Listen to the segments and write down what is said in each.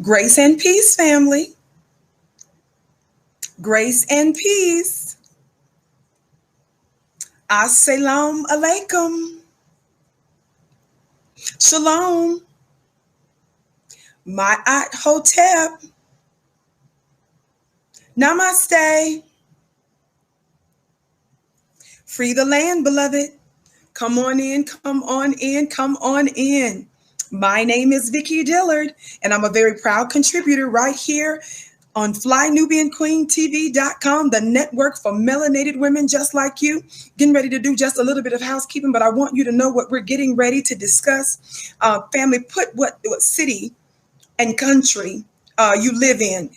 Grace and peace, family. Grace and peace. Assalamu alaikum. Shalom. Ma'at hotep. Namaste. Free the land, beloved. Come on in, come on in, come on in. My name is Vicki Dillard, and I'm a very proud contributor right here on FlyNubianQueenTV.com, the network for melanated women just like you. Getting ready to do just a little bit of housekeeping, but I want you to know what we're getting ready to discuss. Family, put what city and country you live in.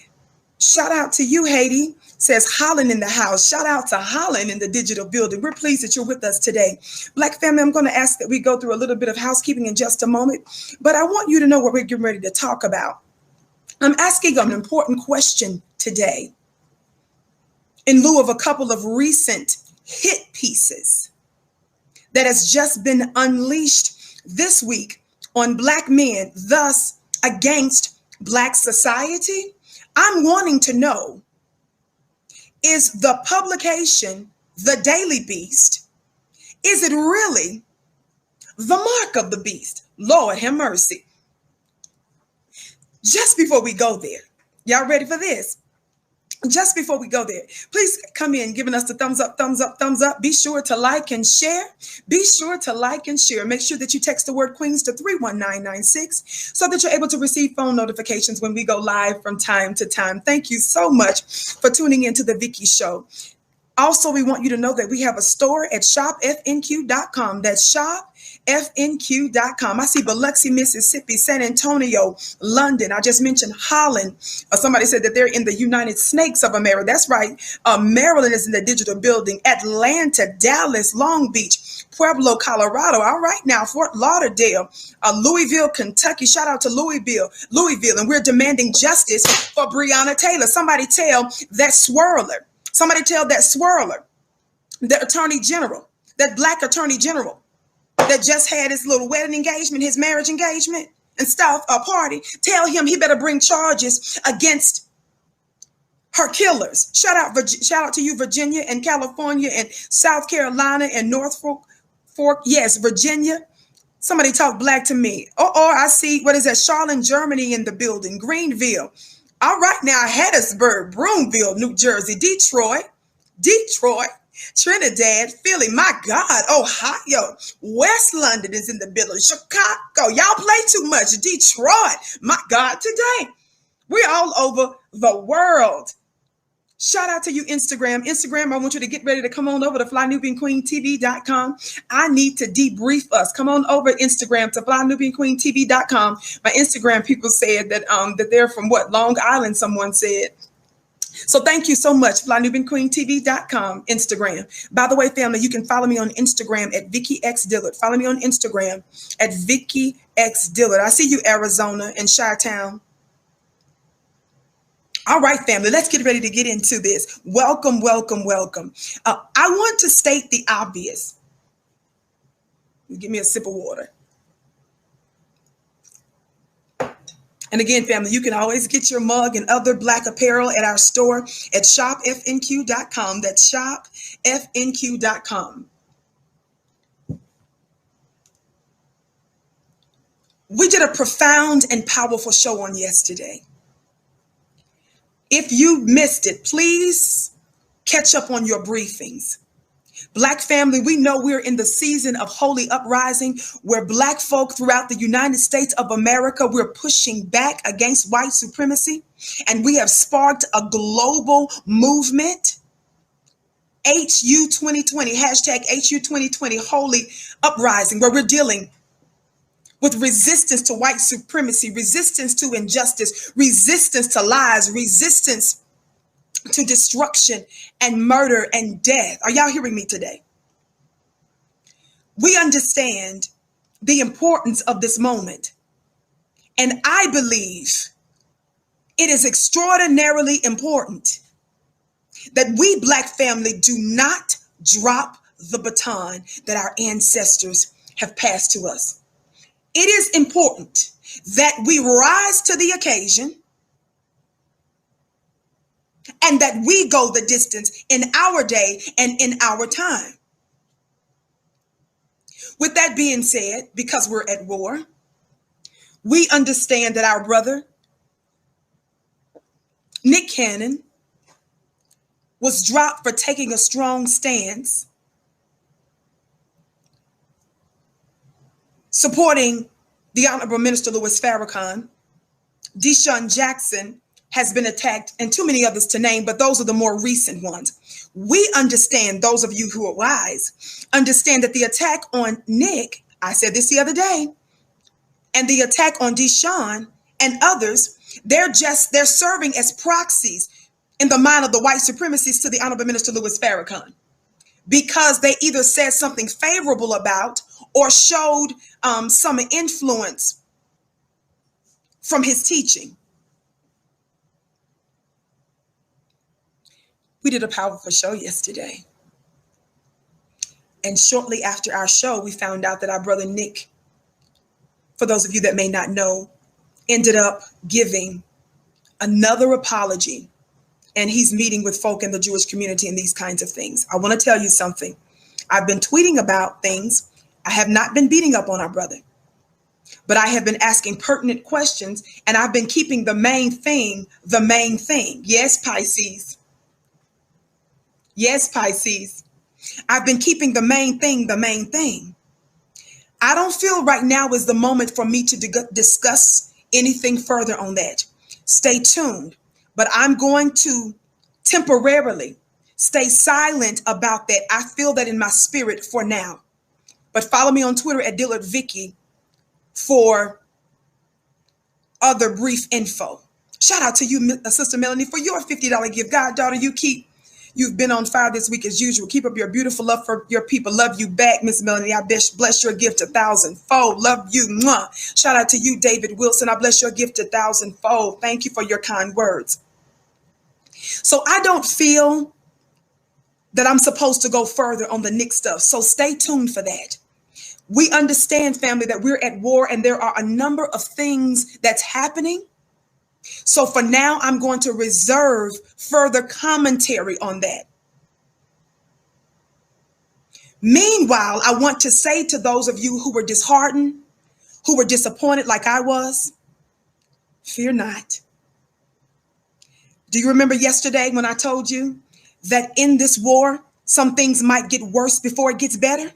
Shout out to you, Haiti. Says Holland in the house. Shout out to Holland in the digital building. We're pleased that you're with us today. Black family, I'm going to ask that we go through a little bit of housekeeping in just a moment, but I want you to know what we're getting ready to talk about. I'm asking an important question today in lieu of a couple of recent hit pieces that has just been unleashed this week on Black men, thus against Black society. I'm wanting to know, is the publication, The Daily Beast, is it really the mark of the beast? Lord have mercy. Just before we go there, y'all ready for this? Just before we go there, please come in giving us the thumbs up, thumbs up, thumbs up. Be sure to like and share. Be sure to like and share. Make sure that you text the word Queens to 31996 so that you're able to receive phone notifications when we go live from time to time. Thank you so much for tuning into the Vicky Show. Also, we want you to know that we have a store at shopfnq.com. That's shopfnq.com. I see Biloxi, Mississippi, San Antonio, London. I just mentioned Holland. Somebody said that they're in the United Snakes of America. That's right. Maryland is in the digital building. Atlanta, Dallas, Long Beach, Pueblo, Colorado. All right now, Fort Lauderdale, Louisville, Kentucky. Shout out to Louisville. And we're demanding justice for Breonna Taylor. Somebody tell that swirler. The attorney general, that Black attorney general that just had his little wedding engagement, his marriage engagement and stuff, a party. Tell him he better bring charges against her killers. Shout out to you, Virginia and California and South Carolina and Norfolk. Yes, Virginia. Somebody talk Black to me. I see, what is that? Charlotte, Germany in the building. Greenville. All right now, Hattiesburg, Broomville, New Jersey, Detroit, Trinidad, Philly, my God, Ohio, West London is in the building, Chicago, y'all play too much, Detroit, my God, today, we're all over the world. Shout out to you, Instagram. I want you to get ready to come on over to FlyNubianQueenTV.com. I need to debrief us. Come on over Instagram to FlyNubianQueenTV.com. My Instagram people said that they're from Long Island, someone said. So thank you so much, FlyNubianQueenTV.com, Instagram. By the way, family, you can follow me on Instagram at Vicki X Dillard. Follow me on Instagram at Vicki X Dillard. I see you, Arizona and Chi-Town. All right, family, let's get ready to get into this. Welcome. I want to state the obvious. Give me a sip of water. And again, family, you can always get your mug and other Black apparel at our store at shopfnq.com. That's shopfnq.com. We did a profound and powerful show on yesterday. If you missed it, please catch up on your briefings. Black family, we know we're in the season of holy uprising where Black folk throughout the United States of America, we're pushing back against white supremacy. And we have sparked a global movement. HU 2020, hashtag HU 2020, holy uprising, where we're dealing with resistance to white supremacy, resistance to injustice, resistance to lies, resistance to destruction and murder and death. Are y'all hearing me today? We understand the importance of this moment. And I believe it is extraordinarily important that we Black family do not drop the baton that our ancestors have passed to us. It is important that we rise to the occasion and that we go the distance in our day and in our time. With that being said, because we're at war, we understand that our brother, Nick Cannon, was dropped for taking a strong stance supporting the Honorable Minister Louis Farrakhan. Deshaun Jackson has been attacked, and too many others to name, but those are the more recent ones. We understand, those of you who are wise, understand that the attack on Nick, I said this the other day, and the attack on Deshaun and others, they're serving as proxies in the mind of the white supremacists to the Honorable Minister Louis Farrakhan, because they either said something favorable about or showed some influence from his teaching. We did a powerful show yesterday. And shortly after our show, we found out that our brother Nick, for those of you that may not know, ended up giving another apology. And he's meeting with folk in the Jewish community and these kinds of things. I want to tell you something. I've been tweeting about things. I have not been beating up on our brother, but I have been asking pertinent questions, and I've been keeping the main thing the main thing. Yes, Pisces. Yes, Pisces. I've been keeping the main thing the main thing. I don't feel right now is the moment for me to discuss anything further on that. Stay tuned. But I'm going to temporarily stay silent about that. I feel that in my spirit for now. But follow me on Twitter at Dillard Vicky for other brief info. Shout out to you, Sister Melanie, for your $50 gift. God, daughter, you've been on fire this week as usual. Keep up your beautiful love for your people. Love you back, Miss Melanie. I bless your gift 1,000-fold. Love you. Mwah. Shout out to you, David Wilson. I bless your gift 1,000-fold. Thank you for your kind words. So I don't feel that I'm supposed to go further on the Nick stuff. So stay tuned for that. We understand, family, that we're at war and there are a number of things that's happening. So for now, I'm going to reserve further commentary on that. Meanwhile, I want to say to those of you who were disheartened, who were disappointed like I was, fear not. Do you remember yesterday when I told you that in this war, some things might get worse before it gets better?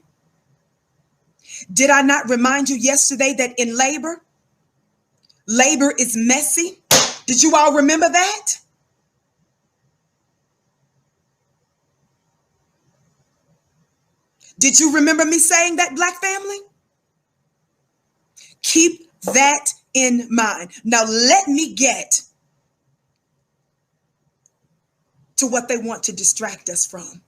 Did I not remind you yesterday that in labor is messy? Did you all remember that? Did you remember me saying that, Black family? Keep that in mind. Now let me get to what they want to distract us from.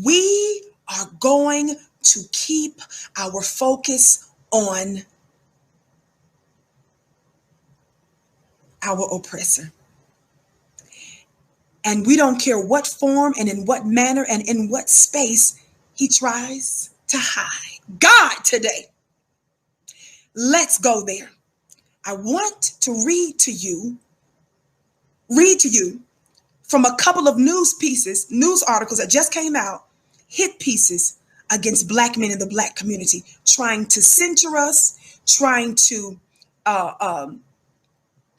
We are going to keep our focus on our oppressor. And we don't care what form and in what manner and in what space he tries to hide. God, today, let's go there. I want to read to you from a couple of news articles that just came out, hit pieces against Black men in the Black community, trying to censure us, trying to,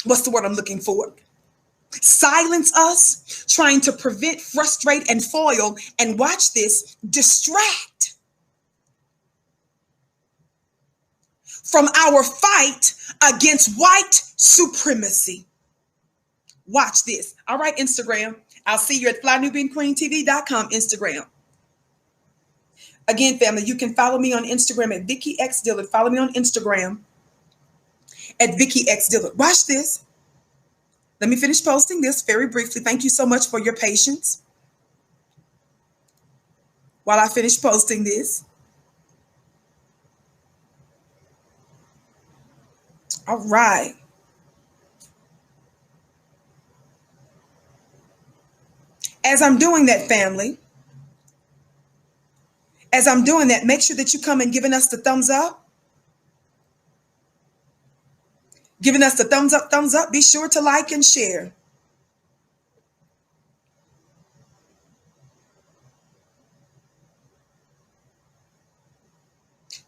what's the word I'm looking for? Silence us, trying to prevent, frustrate, and foil, and watch this, distract from our fight against white supremacy. Watch this. All right, Instagram. I'll see you at flynubianqueentv.com Instagram. Again, family, you can follow me on Instagram at Vicky X Dillard. Follow me on Instagram at Vicky X Dillard. Watch this. Let me finish posting this very briefly. Thank you so much for your patience while I finish posting this. All right. As I'm doing that, family, make sure that you come and giving us the thumbs up. Giving us the thumbs up, thumbs up. Be sure to like and share.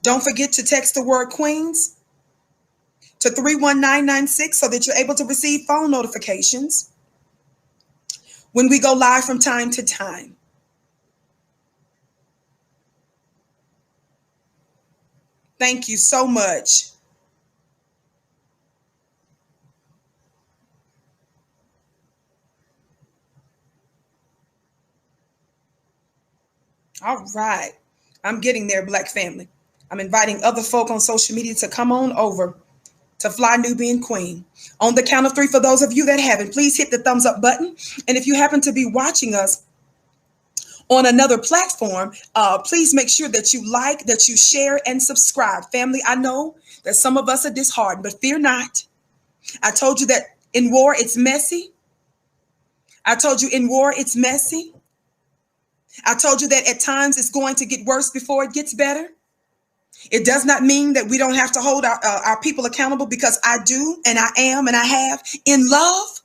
Don't forget to text the word Queens to 31996 so that you're able to receive phone notifications when we go live from time to time. Thank you so much. All right. I'm getting there, Black family. I'm inviting other folk on social media to come on over to Fly Nubian Queen. On the count of three, for those of you that haven't, please hit the thumbs up button. And if you happen to be watching us on another platform, please make sure that you like, that you share, and subscribe. Family, I know that some of us are disheartened, but fear not. I told you that in war, it's messy. I told you in war, it's messy. I told you that at times it's going to get worse before it gets better. It does not mean that we don't have to hold our people accountable, because I do, and I am, and I have, in love,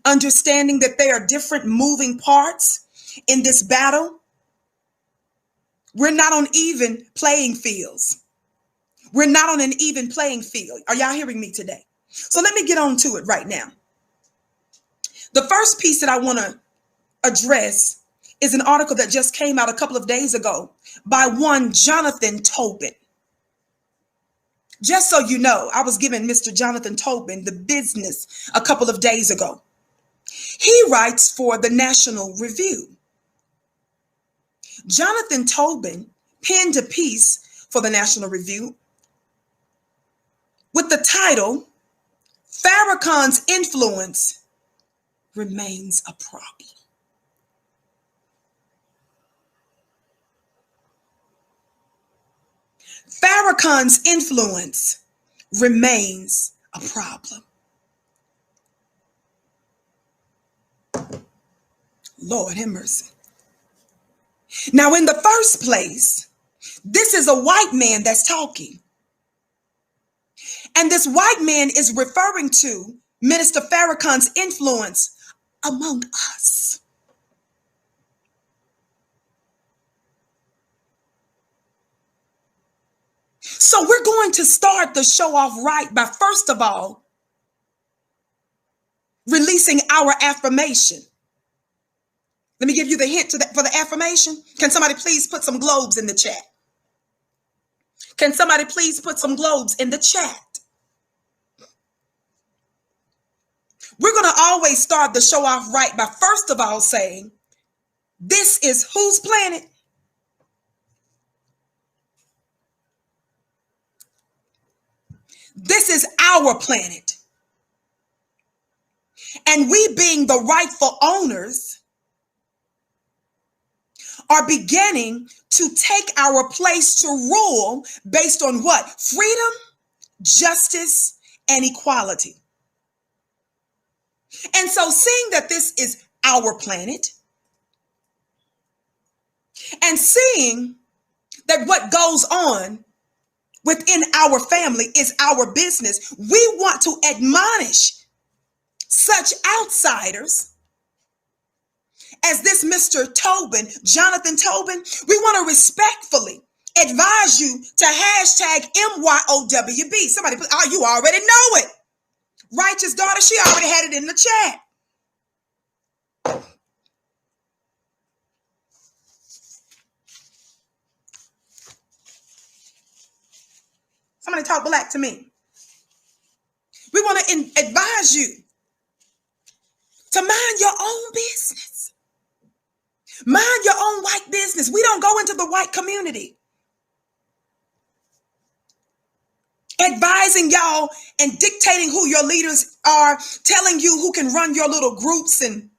understanding that there are different moving parts in this battle. We're not on even playing fields. We're not on an even playing field. Are y'all hearing me today? So let me get on to it right now. The first piece that I want to address is an article that just came out a couple of days ago by one Jonathan Tobin. Just so you know, I was giving Mr. Jonathan Tobin the business a couple of days ago. He writes for the National Review. Jonathan Tobin penned a piece for the National Review with the title, "Farrakhan's Influence Remains a Problem." Farrakhan's influence remains a problem. Lord have mercy. Now, in the first place, this is a white man that's talking. And this white man is referring to Minister Farrakhan's influence among us. So we're going to start the show off right by, first of all, releasing our affirmation. Let me give you the hint for the affirmation. Can somebody please put some globes in the chat? Can somebody please put some globes in the chat? We're going to always start the show off right by, first of all, saying, this is whose planet? This is our planet. And we, being the rightful owners, are beginning to take our place to rule based on what? Freedom, justice, and equality. And so, seeing that this is our planet, and seeing that what goes on within our family is our business, we want to admonish such outsiders as this Mr. Tobin, Jonathan Tobin. We want to respectfully advise you to hashtag MYOWB. Somebody put, oh, you already know it. Righteous daughter, she already had it in the chat. Somebody talk black to me. We want to advise you to mind your own business. Mind your own white business. We don't go into the white community advising y'all and dictating who your leaders are, telling you who can run your little groups and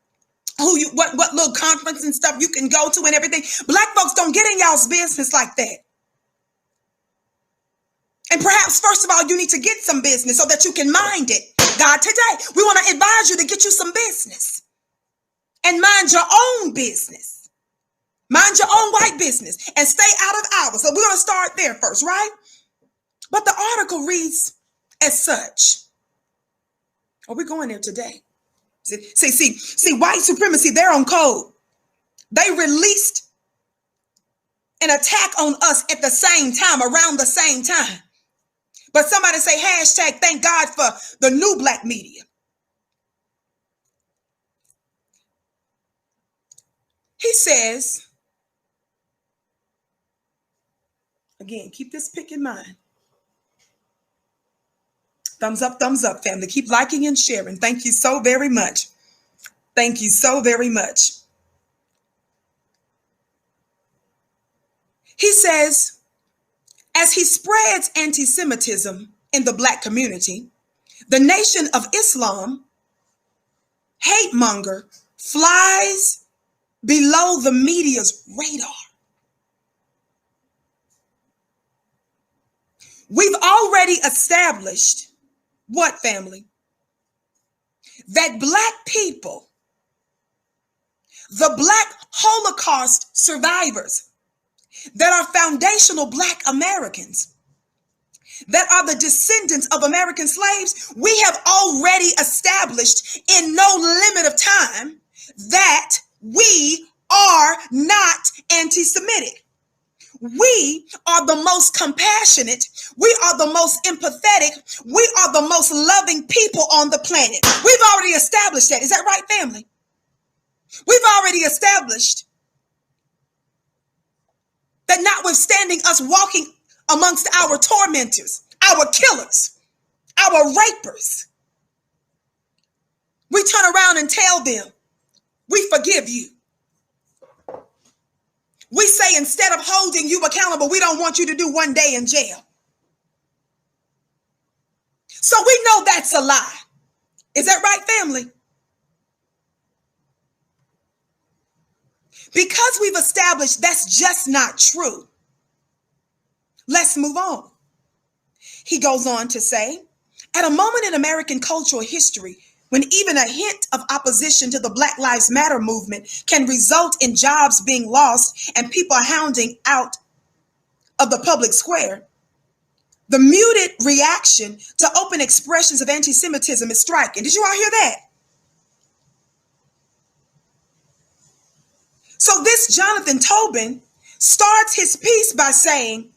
what little conference and stuff you can go to and everything. Black folks don't get in y'all's business like that. And perhaps, first of all, you need to get some business so that you can mind it. God, today, we want to advise you to get you some business and mind your own business. Mind your own white business and stay out of ours. So we're going to start there first, right? But the article reads as such. Are we going there today? See, white supremacy, they're on code. They released an attack on us at the same time, around the same time. But somebody say hashtag thank God for the new black media. He says, again, keep this pick in mind. Thumbs up, family. Keep liking and sharing. Thank you so very much. Thank you so very much. He says, as he spreads anti-Semitism in the black community, the Nation of Islam hate monger flies below the media's radar. We've already established what, family? That black people, the black Holocaust survivors that are foundational black Americans, that are the descendants of American slaves, we have already established in no limit of time that we are not anti-Semitic. We are the most compassionate. We are the most empathetic. We are the most loving people on the planet. We've already established that. Is that right, family? We've already established that notwithstanding us walking amongst our tormentors, our killers, our rapers, we turn around and tell them, we forgive you. We say instead of holding you accountable, we don't want you to do one day in jail. So we know that's a lie. Is that right, family? Because we've established that's just not true, let's move on. He goes on to say, at a moment in American cultural history, when even a hint of opposition to the Black Lives Matter movement can result in jobs being lost and people hounding out of the public square, the muted reaction to open expressions of anti-Semitism is striking. Did you all hear that? So this Jonathan Tobin starts his piece by saying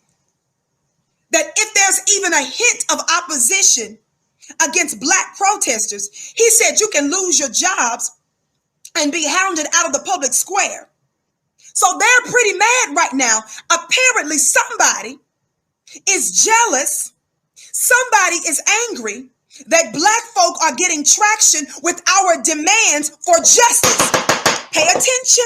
that if there's even a hint of opposition against black protesters, he said you can lose your jobs and be hounded out of the public square. So they're pretty mad right now. Apparently somebody is jealous. Somebody is angry that black folk are getting traction with our demands for justice. Pay attention.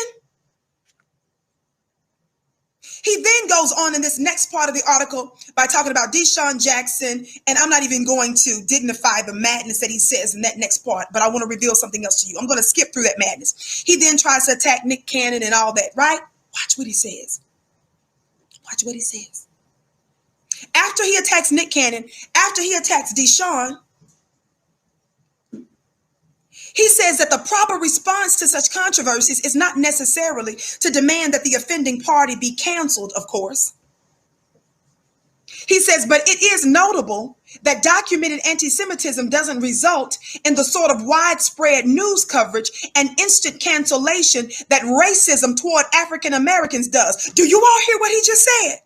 He then goes on in this next part of the article by talking about Deshaun Jackson, and I'm not even going to dignify the madness that he says in that next part, but I want to reveal something else to you. I'm going to skip through that madness. He then tries to attack Nick Cannon and all that, right? Watch what he says. Watch what he says. After he attacks Nick Cannon, after he attacks Deshaun, he says that the proper response to such controversies is not necessarily to demand that the offending party be canceled, of course. He says, but it is notable that documented anti-Semitism doesn't result in the sort of widespread news coverage and instant cancellation that racism toward African Americans does. Do you all hear what he just said?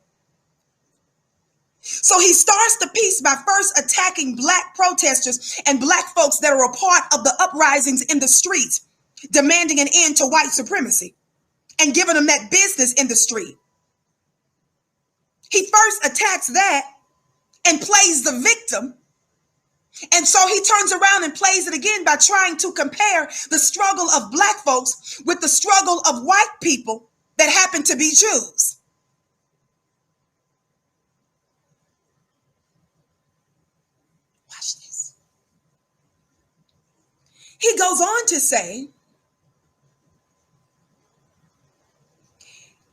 So he starts the piece by first attacking black protesters and black folks that are a part of the uprisings in the streets, demanding an end to white supremacy and giving them that business in the street. He first attacks that and plays the victim. And so he turns around and plays it again by trying to compare the struggle of black folks with the struggle of white people that happen to be Jews. Watch this. He goes on to say,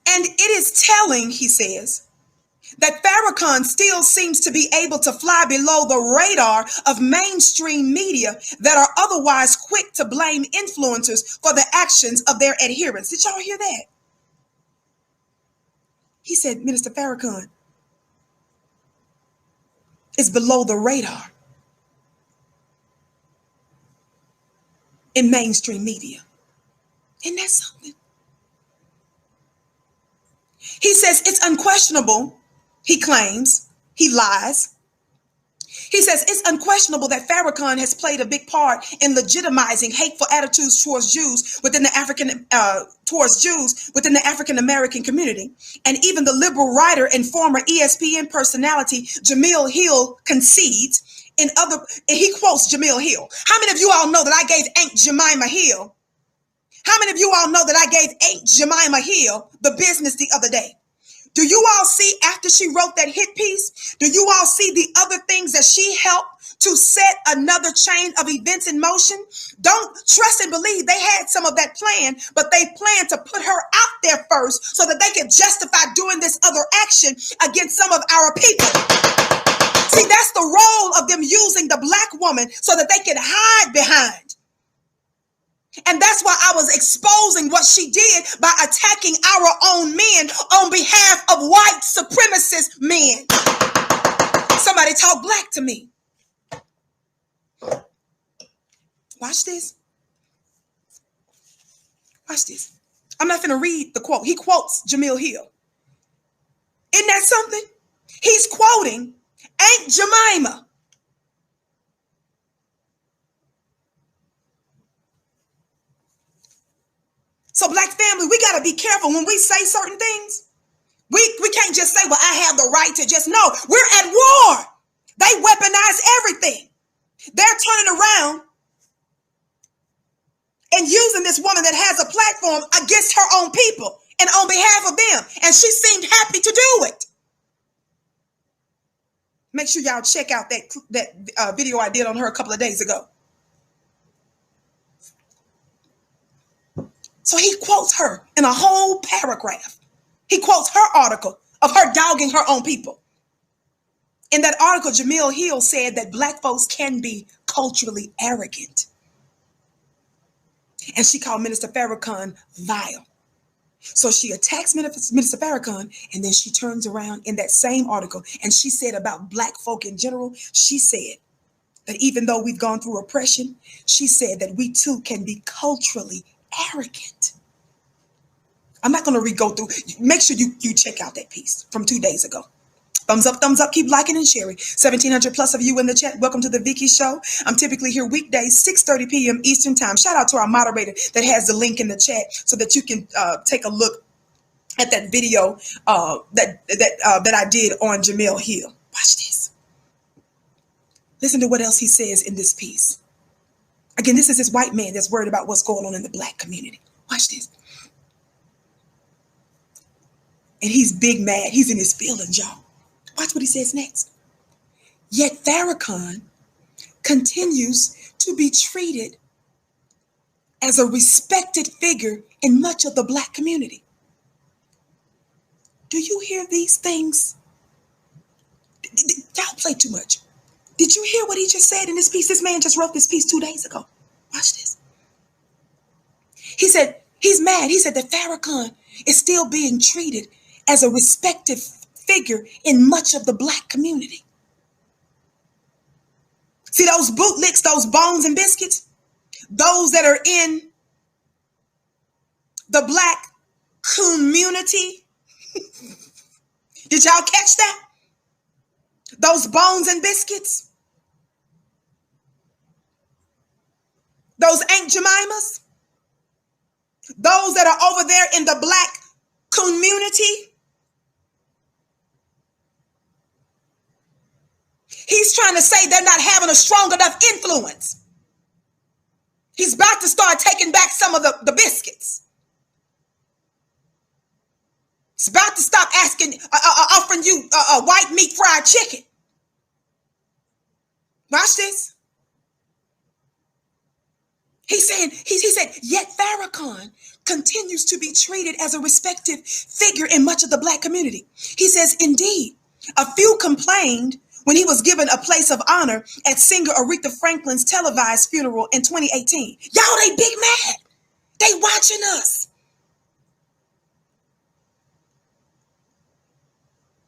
and it is telling, he says, that Farrakhan still seems to be able to fly below the radar of mainstream media that are otherwise quick to blame influencers for the actions of their adherents. Did y'all hear that? He said, Minister Farrakhan is below the radar. in mainstream media. Isn't that something? He says it's unquestionable, he claims, he lies. He says it's unquestionable that Farrakhan has played a big part in legitimizing hateful attitudes towards Jews within the African American community. And even the liberal writer and former ESPN personality Jamil Hill concedes he quotes Jamil Hill. How many of you all know that I gave Aunt Jemima Hill? How many of you all know that I gave Aunt Jemima Hill the business the other day? Do you all see, after she wrote that hit piece, do you all see the other things that she helped to set another chain of events in motion? Don't trust and believe they had some of that plan, but they planned to put her out there first so that they could justify doing this other action against some of our people. See, that's the role of them using the black woman so that they can hide behind. And that's why I was exposing what she did by attacking our own men on behalf of white supremacist men. Somebody talk black to me. Watch this. Watch this. I'm not going to read the quote. He quotes Jamil Hill. Isn't that something? He's quoting Aunt Jemima. So black family, we got to be careful when we say certain things. We can't just say, well, I have the right to just, no, we're at war. They weaponize everything. They're turning around and using this woman that has a platform against her own people and on behalf of them. And she seemed happy to do it. Make sure y'all check out that video I did on her a couple of days ago. So he quotes her in a whole paragraph. He quotes her article of her dogging her own people. In that article, Jamil Hill said that black folks can be culturally arrogant. And she called Minister Farrakhan vile. So she attacks Minister Farrakhan, and then she turns around in that same article, and she said about black folk in general, she said that even though we've gone through oppression, she said that we too can be culturally arrogant. I'm not going to go through. Make sure you check out that piece from 2 days ago. Thumbs up, keep liking and sharing. 1,700 plus of you in the chat. Welcome to the Vicky Show. I'm typically here weekdays, 6:30 p.m. Eastern Time. Shout out to our moderator that has the link in the chat so that you can take a look at that video that I did on Jamil Hill. Watch this. Listen to what else he says in this piece. Again, this is this white man that's worried about what's going on in the black community. Watch this. And he's big mad. He's in his feelings, y'all. Watch what he says next. Yet Farrakhan continues to be treated as a respected figure in much of the black community. Do you hear these things? Y'all play too much. Did you hear what he just said in this piece? This man just wrote this piece 2 days ago. Watch this. He said he's mad. He said that Farrakhan is still being treated as a respected figure in much of the black community. See those bootlicks, those bones and biscuits, those that are in the black community. Did y'all catch that? Those bones and biscuits, those Aunt Jemimas, those that are over there in the black community. He's trying to say they're not having a strong enough influence. He's about to start taking back some of the biscuits. He's about to stop offering you white meat fried chicken. Watch this. He said, yet Farrakhan continues to be treated as a respected figure in much of the black community. He says, indeed, a few complained when he was given a place of honor at singer Aretha Franklin's televised funeral in 2018. Y'all, they big mad. They watching us.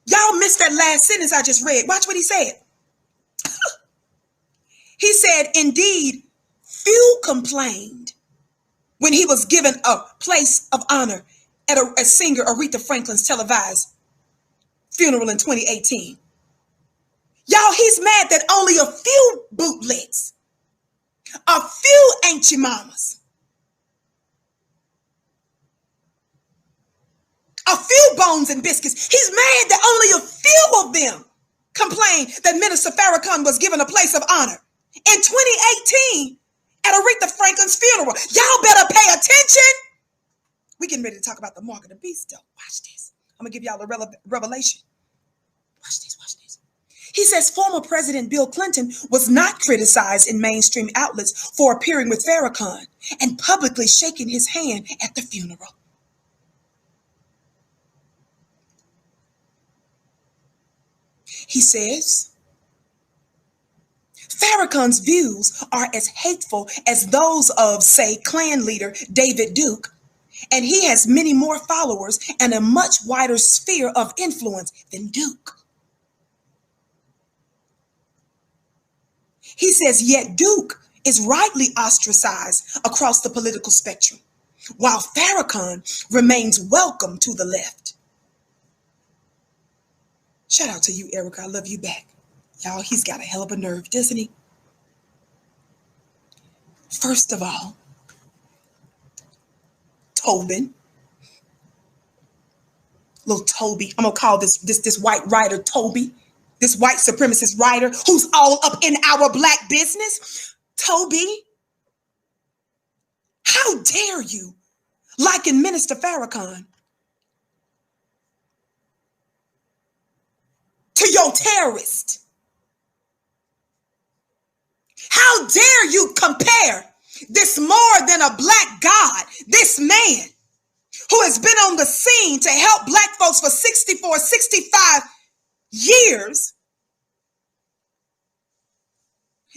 Y'all missed that last sentence I just read. Watch what he said. He said, indeed, Few complained when he was given a place of honor at a singer Aretha Franklin's televised funeral in 2018. Y'all, he's mad that only a few bootlegs, a few ain't your mamas, a few bones and biscuits. He's mad that only a few of them complained that Minister Farrakhan was given a place of honor in 2018 at Aretha Franklin's funeral. Y'all better pay attention. We getting ready to talk about the mark of the beast, though. Watch this. I'm going to give y'all a revelation. Watch this, watch this. He says former President Bill Clinton was not criticized in mainstream outlets for appearing with Farrakhan and publicly shaking his hand at the funeral. He says Farrakhan's views are as hateful as those of, say, Klan leader David Duke, and he has many more followers and a much wider sphere of influence than Duke. He says, yet Duke is rightly ostracized across the political spectrum, while Farrakhan remains welcome to the left. Shout out to you, Erica. I love you back. Y'all, he's got a hell of a nerve, doesn't he? First of all, Tobin, little Toby, I'm going to call this white writer Toby, this white supremacist writer who's all up in our black business. Toby, how dare you liken Minister Farrakhan to your terrorist? How dare you compare this more than a black God, this man who has been on the scene to help black folks for 64, 65 years,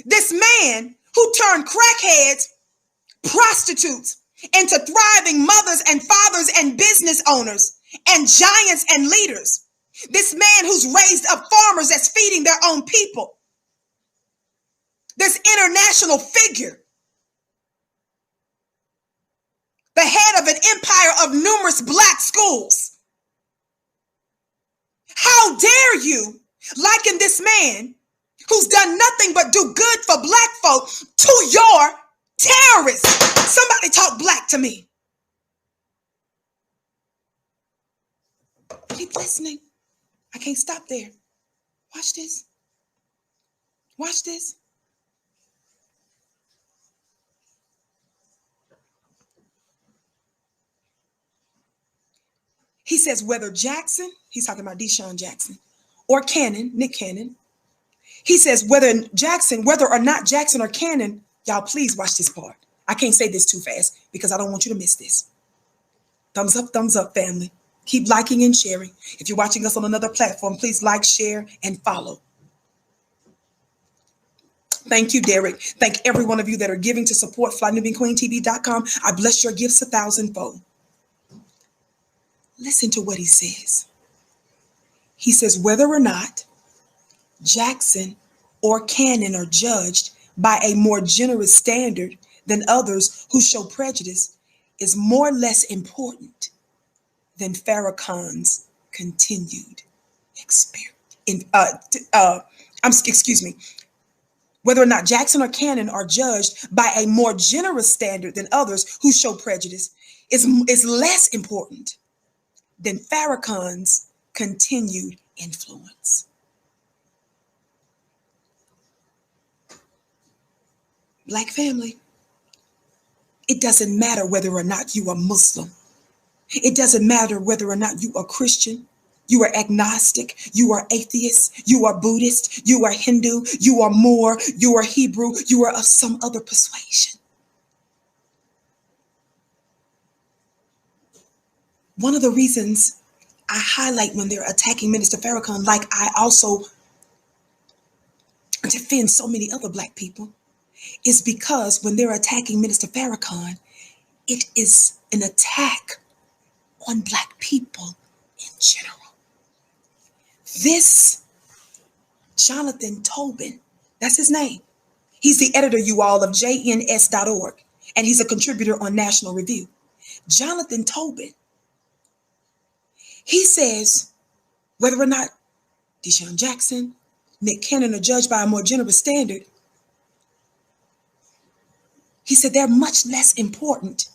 this man who turned crackheads, prostitutes, into thriving mothers and fathers and business owners and giants and leaders, this man who's raised up farmers that's feeding their own people, this international figure, the head of an empire of numerous black schools. How dare you liken this man who's done nothing but do good for black folk to your terrorists? Somebody talk black to me. Keep listening. I can't stop there. Watch this. Watch this. He says whether Jackson, he's talking about Deshaun Jackson, or Cannon, Nick Cannon. He says whether or not Jackson or Cannon, y'all please watch this part. I can't say this too fast because I don't want you to miss this. Thumbs up, family. Keep liking and sharing. If you're watching us on another platform, please like, share, and follow. Thank you, Derek. Thank every one of you that are giving to support FlyNubianQueenTV.com. I bless your gifts 1,000-fold. Listen to what he says. He says, whether or not Jackson or Cannon are judged by a more generous standard than others who show prejudice is more or less important than Farrakhan's continued experience. Whether or not Jackson or Cannon are judged by a more generous standard than others who show prejudice is less important than Farrakhan's continued influence. Black family, it doesn't matter whether or not you are Muslim. It doesn't matter whether or not you are Christian, you are agnostic, you are atheist, you are Buddhist, you are Hindu, you are Moor, you are Hebrew, you are of some other persuasion. One of the reasons I highlight when they're attacking Minister Farrakhan, like I also defend so many other black people, is because when they're attacking Minister Farrakhan, it is an attack on black people in general. This Jonathan Tobin, that's his name. He's the editor, you all, of jns.org, and he's a contributor on National Review. Jonathan Tobin, he says whether or not Deshaun Jackson, Nick Cannon are judged by a more generous standard, he said they're much less important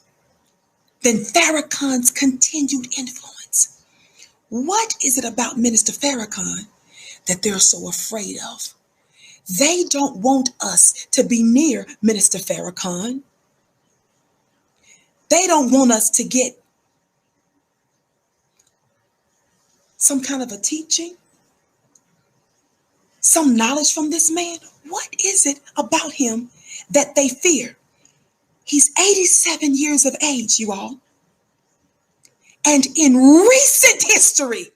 than Farrakhan's continued influence. What is it about Minister Farrakhan that they're so afraid of? They don't want us to be near Minister Farrakhan. They don't want us to get some kind of a teaching, some knowledge from this man. What is it about him that they fear? He's 87 years of age, you all. And in recent history,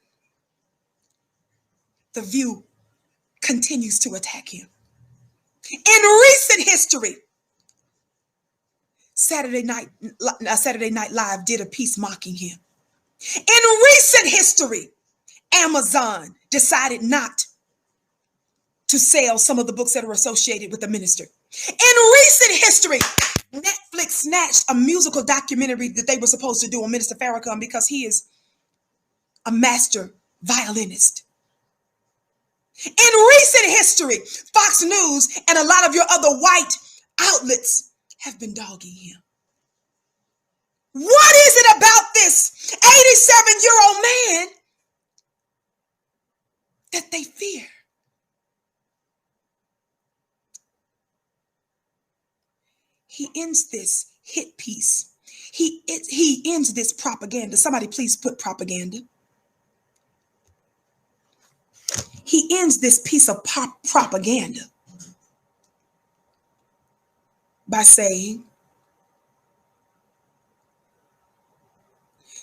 The View continues to attack him. In recent history, Saturday Night Live did a piece mocking him. In recent history, Amazon decided not to sell some of the books that are associated with the minister. In recent history, Netflix snatched a musical documentary that they were supposed to do on Minister Farrakhan because he is a master violinist. In recent history, Fox News and a lot of your other white outlets have been dogging him. What is it about this 87-year-old man that they fear? He ends this hit piece. He ends this propaganda. Somebody please put propaganda. He ends this piece of propaganda by saying,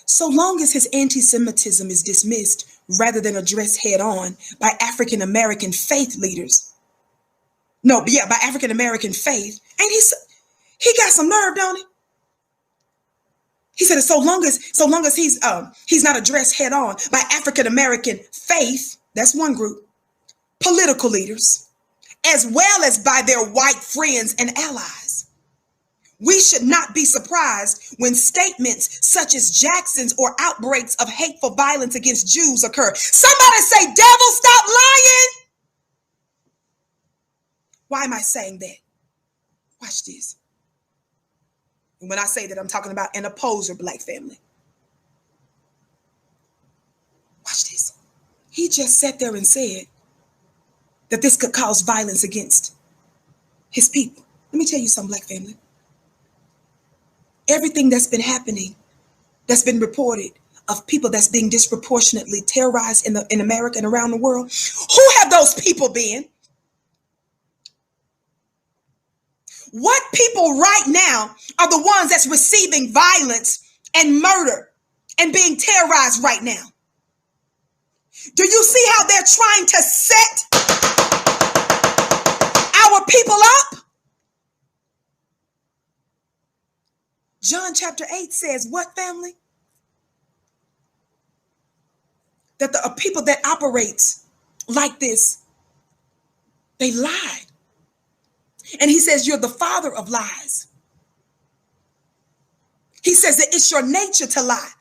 so long as his anti-Semitism is dismissed rather than addressed head on by African-American faith leaders. By African-American faith. And he got some nerve, don't he? He said, so long as he's not addressed head on by African-American faith, that's one group, political leaders, as well as by their white friends and allies. We should not be surprised when statements such as Jackson's or outbreaks of hateful violence against Jews occur. Somebody say, devil, stop lying. Why am I saying that? Watch this. And when I say that, I'm talking about an opposer black family. Watch this. He just sat there and said that this could cause violence against his people. Let me tell you something, black family. Everything that's been happening, that's been reported of people that's being disproportionately terrorized in America and around the world, who have those people been? What people right now are the ones that's receiving violence and murder and being terrorized right now? Do you see how they're trying to set our people up? John chapter 8 says what, family? That the people that operate like this, they lied. And he says you're the father of lies. He says that it's your nature to lie.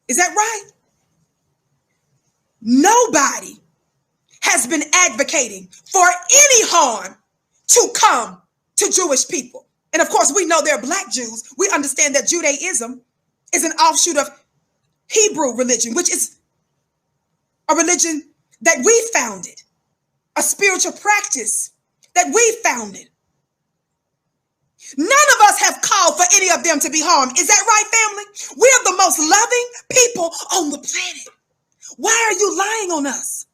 Is that right? Nobody has been advocating for any harm to come to Jewish people. And of course, we know they're black Jews. We understand that Judaism is an offshoot of Hebrew religion, which is a religion that we founded, a spiritual practice that we founded. None of us have called for any of them to be harmed. Is that right, family? We are the most loving people on the planet. Why are you lying on us?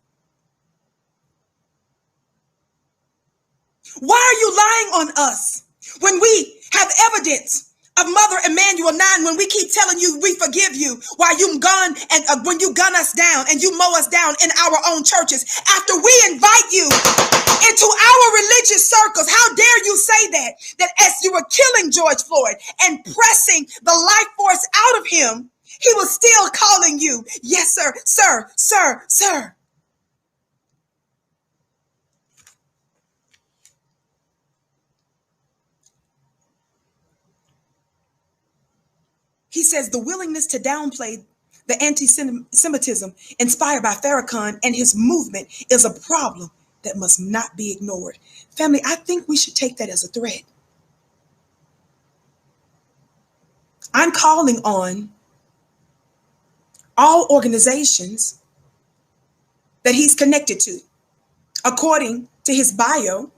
Why are you lying on us when we have evidence of Mother Emanuel 9, when we keep telling you we forgive you while you gun and when you gun us down and you mow us down in our own churches after we invite you into our religious circles? How dare you say that as you were killing George Floyd and pressing the life force out of him, he was still calling you, yes, sir, sir, sir, sir. He says the willingness to downplay the anti-Semitism inspired by Farrakhan and his movement is a problem that must not be ignored. Family, I think we should take that as a threat. I'm calling on all organizations that he's connected to. According to his bio,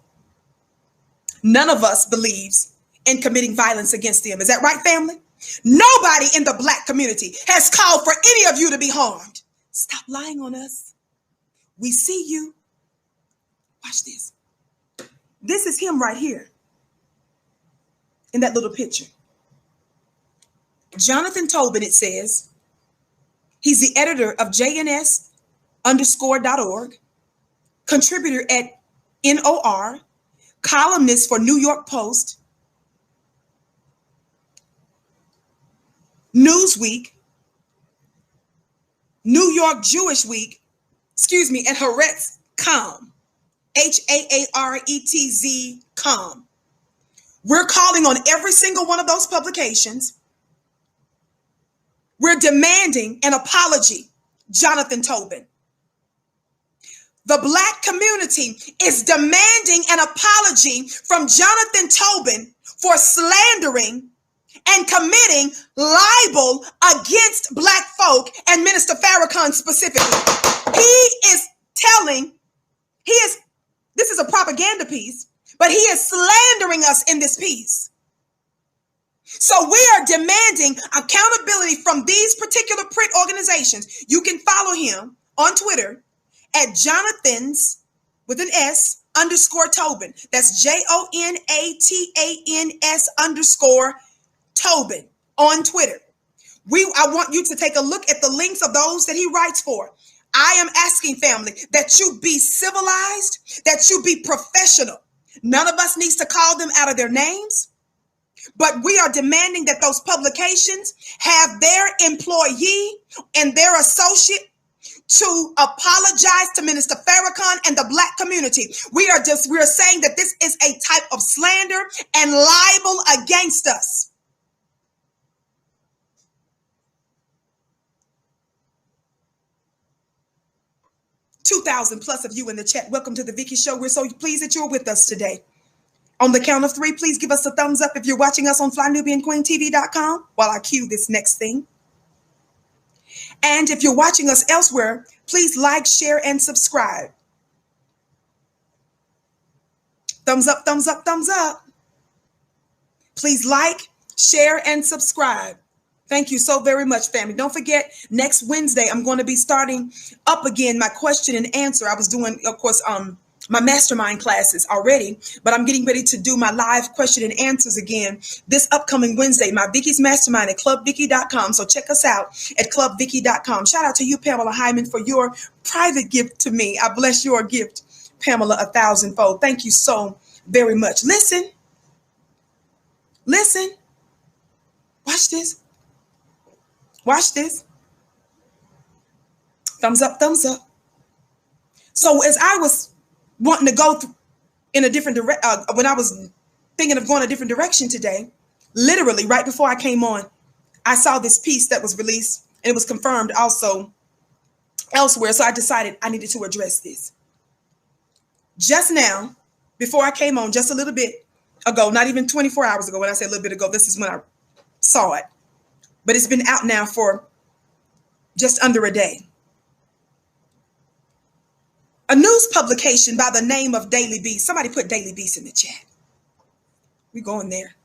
none of us believes in committing violence against them. Is that right, family? Nobody in the Black community has called for any of you to be harmed. Stop lying on us. We see you. Watch this. This is him right here in that little picture. Jonathan Tobin, it says, he's the editor of JNS_.org, contributor at NOR, columnist for New York Post, Newsweek, New York Jewish Week, and Haaretz.com, HAARETZ.com. We're calling on every single one of those publications. We're demanding an apology, Jonathan Tobin. The Black community is demanding an apology from Jonathan Tobin for slandering and committing libel against Black folk and Minister Farrakhan specifically. This is a propaganda piece, but he is slandering us in this piece. So we are demanding accountability from these particular print organizations. You can follow him on Twitter at Jonathan's with an S _Tobin. That's JONATANS_Tobin on Twitter. I want you to take a look at the links of those that he writes for. I am asking, family, that you be civilized, that you be professional. None of us needs to call them out of their names, but we are demanding that those publications have their employee and their associate to apologize to Minister Farrakhan and the Black community. We are saying that this is a type of slander and libel against us. 2,000 plus of you in the chat. Welcome to the Vicky Show. We're so pleased that you're with us today. On the count of 3, please give us a thumbs up if you're watching us on FlyNubianQueenTV.com while I cue this next thing. And if you're watching us elsewhere, please like, share, and subscribe. Thumbs up, thumbs up, thumbs up. Please like, share, and subscribe. Thank you so very much, family. Don't forget, next Wednesday, I'm going to be starting up again my question and answer. I was doing, of course, my mastermind classes already, but I'm getting ready to do my live question and answers again this upcoming Wednesday, my Vicky's Mastermind at clubvicky.com. So check us out at clubvicky.com. Shout out to you, Pamela Hyman, for your private gift to me. I bless your gift, Pamela, 1,000-fold. Thank you so very much. Listen. Watch this. Watch this. Thumbs up, thumbs up. So as I was wanting to go in a different direction, when I was thinking of going a different direction today, literally right before I came on, I saw this piece that was released and it was confirmed also elsewhere. So I decided I needed to address this. Just now, before I came on, just a little bit ago, not even 24 hours ago, when I say a little bit ago, this is when I saw it. But it's been out now for just under a day. A news publication by the name of Daily Beast. Somebody put Daily Beast in the chat. We're going there.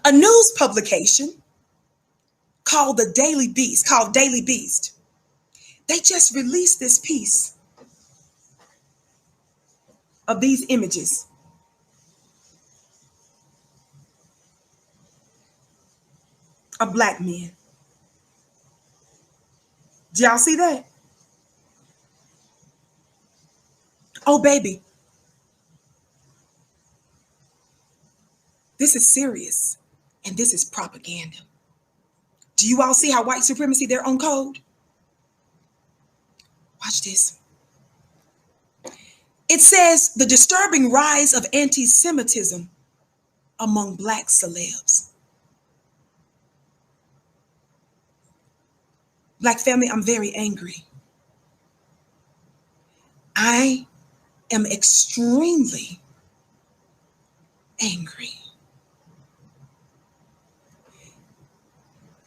A news publication called Daily Beast. They just released this piece of these images. Of Black men. Do y'all see that? Oh, baby. This is serious. And this is propaganda. Do you all see how white supremacy, they're on code? Watch this. It says the disturbing rise of anti-Semitism among black celebs. Black family, I'm very angry. I am extremely angry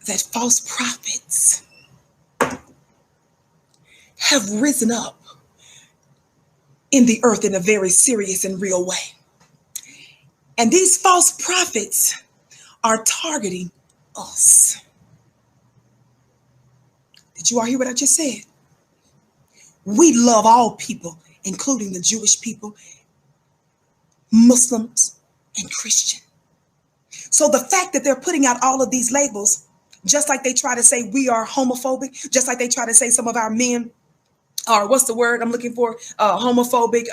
that false prophets have risen up in the earth in a very serious and real way. And these false prophets are targeting us. Did you all hear what I just said? We love all people, including the Jewish people, Muslims, and Christian. So the fact that they're putting out all of these labels, just like they try to say we are homophobic, just like they try to say some of our men are, what's the word I'm looking for? Homophobic.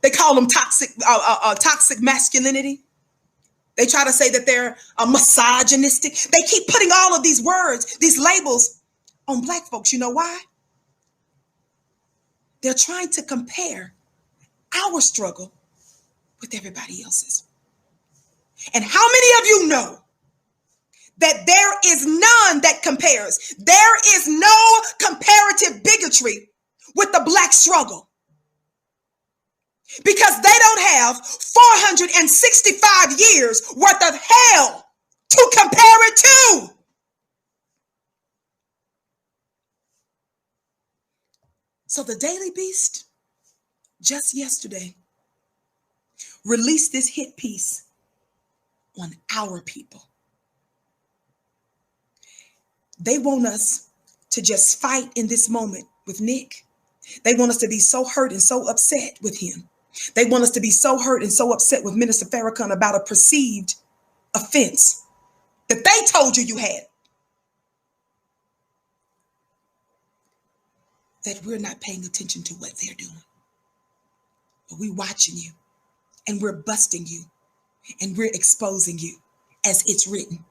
They call them toxic masculinity. They try to say that they're misogynistic. They keep putting all of these words, these labels on black folks. You know why? They're trying to compare our struggle with everybody else's. And how many of you know that there is none that compares? There is no comparative bigotry with the black struggle, because they don't have 465 years worth of hell to compare it to. So the Daily Beast just yesterday released this hit piece on our people. They want us to just fight in this moment with Nick. They want us to be so hurt and so upset with him. They want us to be so hurt and so upset with Minister Farrakhan about a perceived offense that they told you you had. That we're not paying attention to what they're doing. But we're watching you, and we're busting you, and we're exposing you as it's written.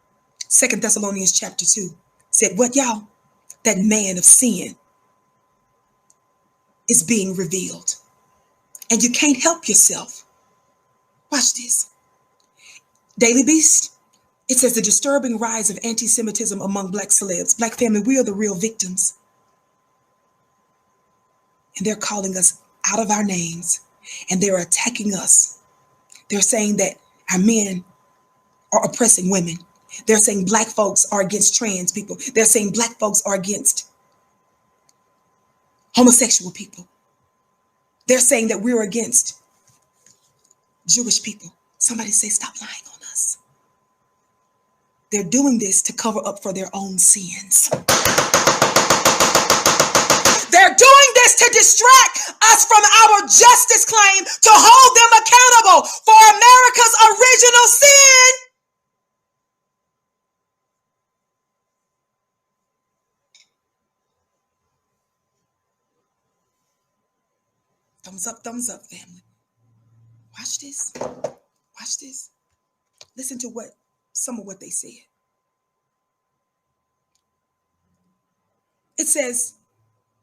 2 Thessalonians chapter 2 said, what y'all? That man of sin is being revealed. And you can't help yourself. Watch this. Daily Beast, it says the disturbing rise of anti-Semitism among black celebs. Black family, we are the real victims. And they're calling us out of our names, and they're attacking us. They're saying that our men are oppressing women. They're saying black folks are against trans people. They're saying black folks are against homosexual people. They're saying that we're against Jewish people. Somebody say, stop lying on us. They're doing this to cover up for their own sins. They're doing this to distract us from our justice claim, to hold them accountable for America's original sin. Thumbs up, family. Watch this. Watch this. Listen to some of what they said. It says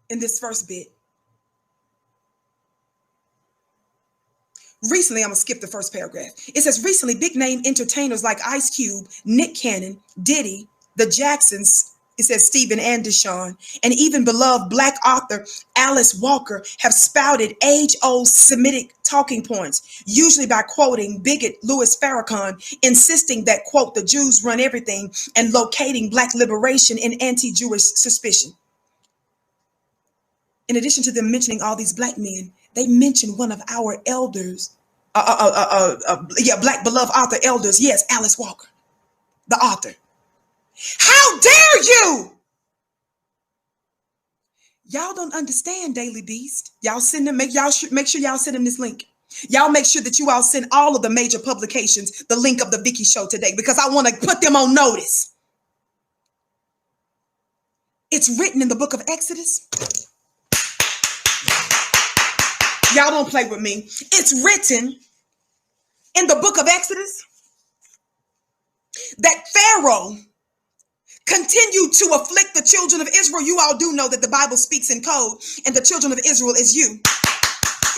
in this first bit, recently, I'm going to skip the first paragraph. It says, recently, big name entertainers like Ice Cube, Nick Cannon, Diddy, the Jacksons, it says Stephen and Deshaun, and even beloved black author Alice Walker have spouted age-old Semitic talking points, usually by quoting bigot Louis Farrakhan, insisting that, quote, the Jews run everything, and locating black liberation in anti-Jewish suspicion. In addition to them mentioning all these black men, they mentioned one of our elders, black beloved author elders. Yes, Alice Walker, the author. How dare you? Y'all don't understand, Daily Beast. Y'all send them, make sure y'all send them this link. Y'all make sure that you all send all of the major publications the link of the Vicky Show today, because I want to put them on notice. It's written in the book of Exodus. Y'all don't play with me. It's written in the book of Exodus that Pharaoh continued to afflict the children of Israel. You all do know that the Bible speaks in code, and the children of Israel is you.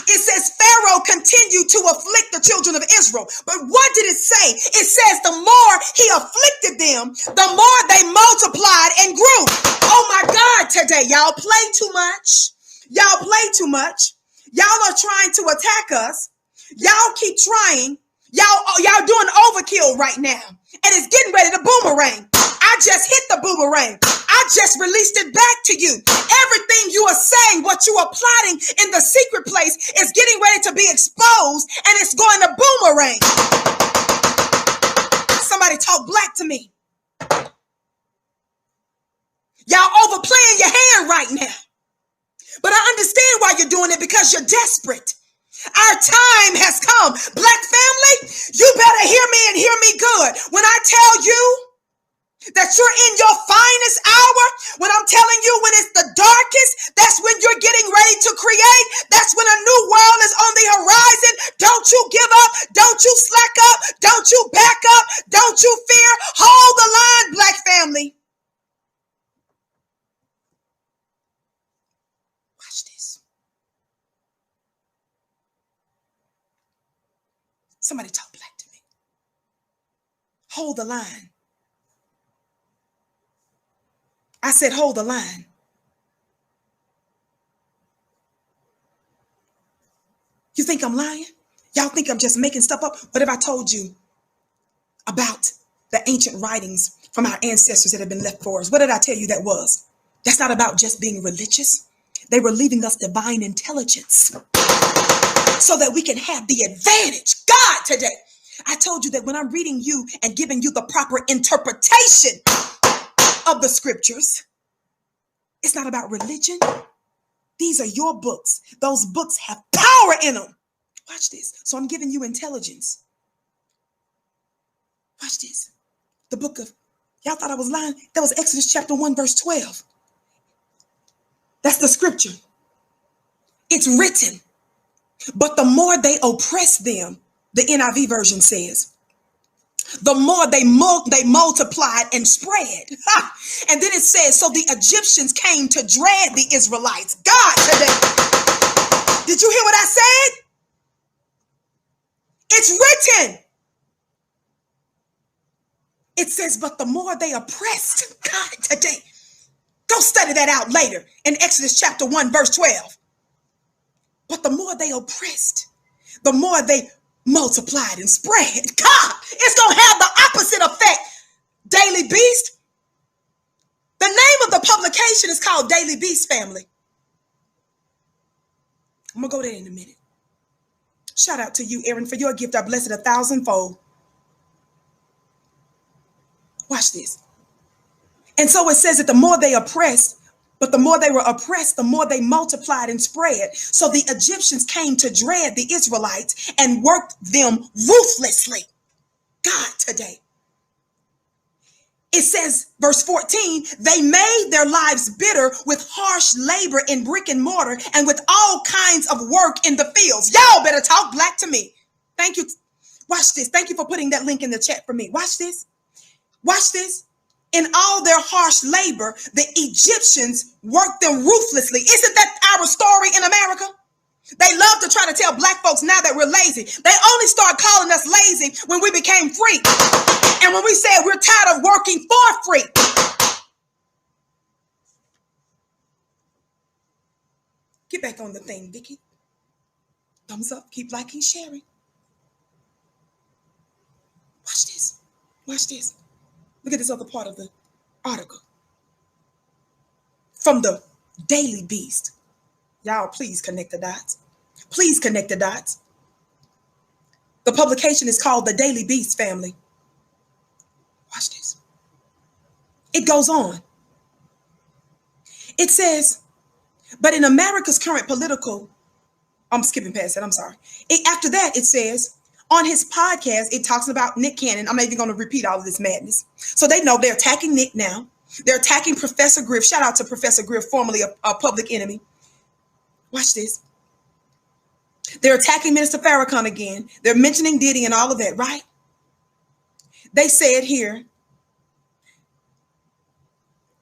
It says Pharaoh continued to afflict the children of Israel. But what did it say? It says the more he afflicted them, the more they multiplied and grew. Oh my God, today, y'all play too much. Y'all play too much. Y'all are trying to attack us. Y'all keep trying. Y'all doing overkill right now. And it's getting ready to boomerang. I just hit the boomerang. I just released it back to you. Everything you are saying, what you are plotting in the secret place is getting ready to be exposed, and it's going to boomerang. Somebody talk black to me. Y'all overplaying your hand right now. But I understand why you're doing it, because you're desperate. Our time has come. Black family, you better hear me and hear me good. When I tell you that you're in your finest hour, when I'm telling you when it's the darkest, that's when you're getting ready to create. That's when a new world is on the horizon. Don't you give up. Don't you slack up. Don't you back up. Don't you fear. Hold the line, black family. Watch this. Somebody talk black to me. Hold the line. I said, hold the line. You think I'm lying? Y'all think I'm just making stuff up? What if I told you about the ancient writings from our ancestors that have been left for us? What did I tell you that was? That's not about just being religious. They were leaving us divine intelligence so that we can have the advantage. God, today, I told you that when I'm reading you and giving you the proper interpretation of the scriptures, it's not about religion. These are your books. Those books have power in them. Watch this. So I'm giving you intelligence. Watch this. The book of, y'all thought I was lying? That was Exodus chapter 1, verse 12. That's the scripture. It's written. But the more they oppress them, the NIV version says, the more they multiplied and spread. And then it says, so the Egyptians came to dread the Israelites. God, today. Did you hear what I said? It's written. It says, but the more they oppressed. God, today. Go study that out later in Exodus chapter 1, verse 12. But the more they oppressed, the more they multiplied and spread. God, it's going to have the opposite effect. Daily Beast. The name of the publication is called Daily Beast Family. I'm going to go there in a minute. Shout out to you, Aaron, for your gift. I bless it 1,000-fold. Watch this. And so it says that the more they oppressed, but the more they were oppressed, the more they multiplied and spread. So the Egyptians came to dread the Israelites and worked them ruthlessly. God, today. It says, verse 14, they made their lives bitter with harsh labor in brick and mortar and with all kinds of work in the fields. Y'all better talk black to me. Thank you. Watch this. Thank you for putting that link in the chat for me. Watch this. Watch this. In all their harsh labor, the Egyptians worked them ruthlessly. Isn't that our story in America? They love to try to tell black folks now that we're lazy. They only start calling us lazy when we became free. And when we said we're tired of working for free. Get back on the thing, Vicky. Thumbs up. Keep liking, sharing. Watch this. Watch this. Look at this other part of the article. From the Daily Beast. Y'all, please connect the dots. Please connect the dots. The publication is called The Daily Beast Family. Watch this. It goes on. It says, but in America's current political, I'm skipping past that, I'm sorry. After that, it says, on his podcast, it talks about Nick Cannon. I'm not even going to repeat all of this madness. So they know they're attacking Nick now. They're attacking Professor Griff. Shout out to Professor Griff, formerly a public enemy. Watch this. They're attacking Minister Farrakhan again. They're mentioning Diddy and all of that, right? They said here,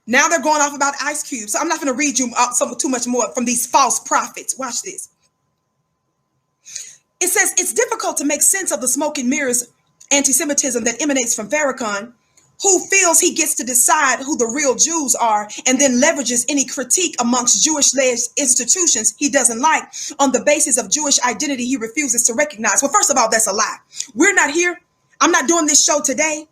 now they're going off about Ice Cube. So I'm not going to read you too much more from these false prophets. Watch this. It says it's difficult to make sense of the smoke and mirrors anti-Semitism that emanates from Farrakhan, who feels he gets to decide who the real Jews are and then leverages any critique amongst Jewish-led institutions he doesn't like on the basis of Jewish identity he refuses to recognize. Well, first of all, that's a lie. We're not here. I'm not doing this show today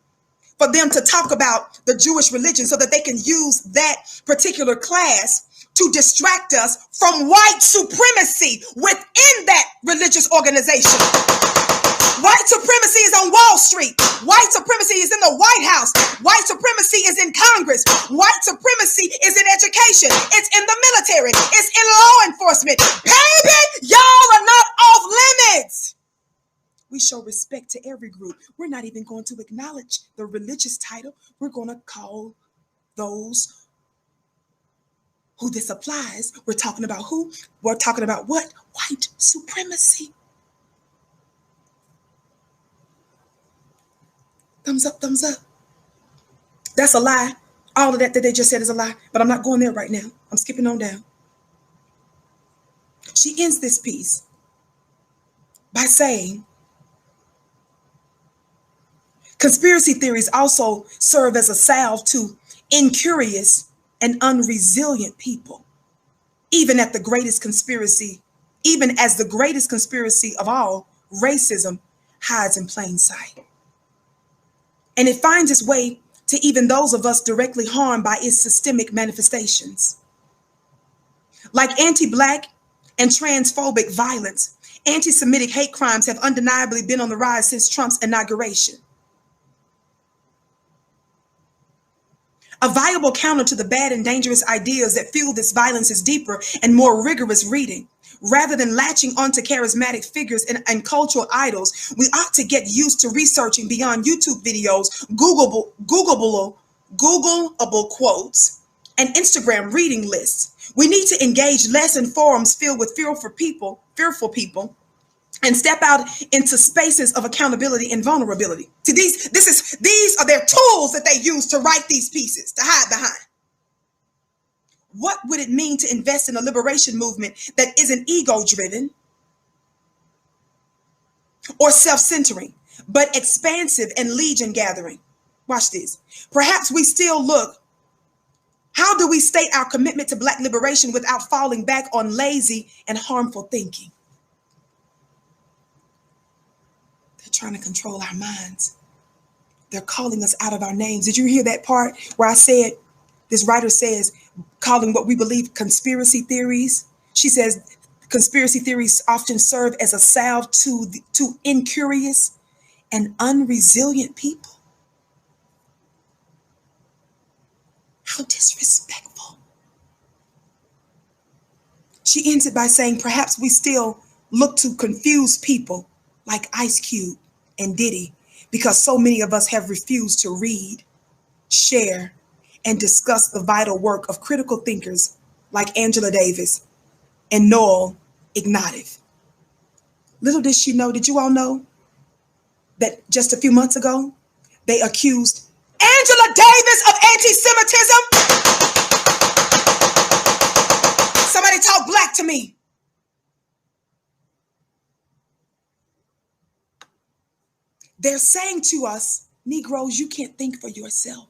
for them to talk about the Jewish religion so that they can use that particular class to distract us from white supremacy within that religious organization. White supremacy is on Wall Street. White supremacy is in the White House. White supremacy is in Congress. White supremacy is in education. It's in the military. It's in law enforcement. Baby, y'all are not off limits. We show respect to every group. We're not even going to acknowledge the religious title. We're going to call those who this applies. We're talking about who? We're talking about what? White supremacy. Thumbs up, thumbs up. That's a lie. All of that they just said is a lie, but I'm not going there right now. I'm skipping on down. She ends this piece by saying, conspiracy theories also serve as a salve to incurious and unresilient people, even as the greatest conspiracy of all, racism hides in plain sight. And it finds its way to even those of us directly harmed by its systemic manifestations. Like anti-Black and transphobic violence, anti-Semitic hate crimes have undeniably been on the rise since Trump's inauguration. A viable counter to the bad and dangerous ideas that fuel this violence is deeper and more rigorous reading. Rather than latching onto charismatic figures and cultural idols, we ought to get used to researching beyond YouTube videos, Googleable quotes, and Instagram reading lists. We need to engage less in forums filled with fearful people, and step out into spaces of accountability and vulnerability. See, these are their tools that they use to write these pieces, to hide behind. What would it mean to invest in a liberation movement that isn't ego-driven or self-centering, but expansive and legion-gathering? Watch this. Perhaps we still look. How do we state our commitment to Black liberation without falling back on lazy and harmful thinking? They're trying to control our minds. They're calling us out of our names. Did you hear that part where I said, this writer says, calling what we believe conspiracy theories? She says conspiracy theories often serve as a salve to incurious and unresilient people. How disrespectful. She ends it by saying, perhaps we still look to confuse people like Ice Cube and Diddy because so many of us have refused to read, share, and discuss the vital work of critical thinkers like Angela Davis and Noel Ignatieff. Little did she know, did you all know that just a few months ago, they accused Angela Davis of anti-Semitism? Somebody talk Black to me. They're saying to us, Negroes, you can't think for yourself.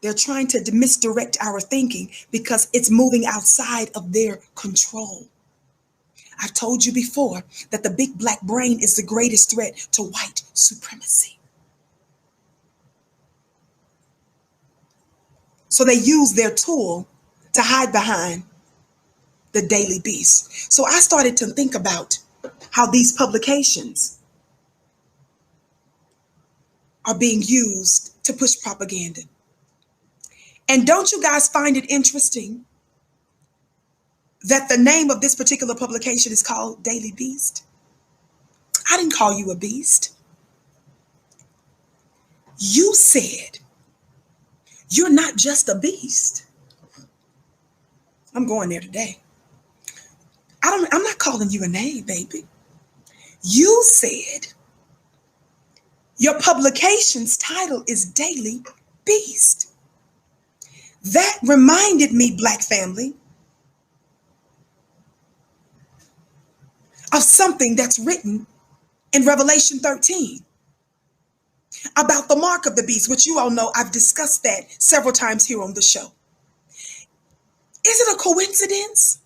They're trying to misdirect our thinking because it's moving outside of their control. I've told you before that the big Black brain is the greatest threat to white supremacy. So they use their tool to hide behind the Daily Beast. So I started to think about how these publications are being used to push propaganda. And don't you guys find it interesting that the name of this particular publication is called Daily Beast? I didn't call you a beast. You said you're not just a beast. I'm going there today. I'm not calling you a name, baby. You said your publication's title is Daily Beast. That reminded me, Black family, of something that's written in Revelation 13 about the mark of the beast, which you all know I've discussed that several times here on the show. Is it a coincidence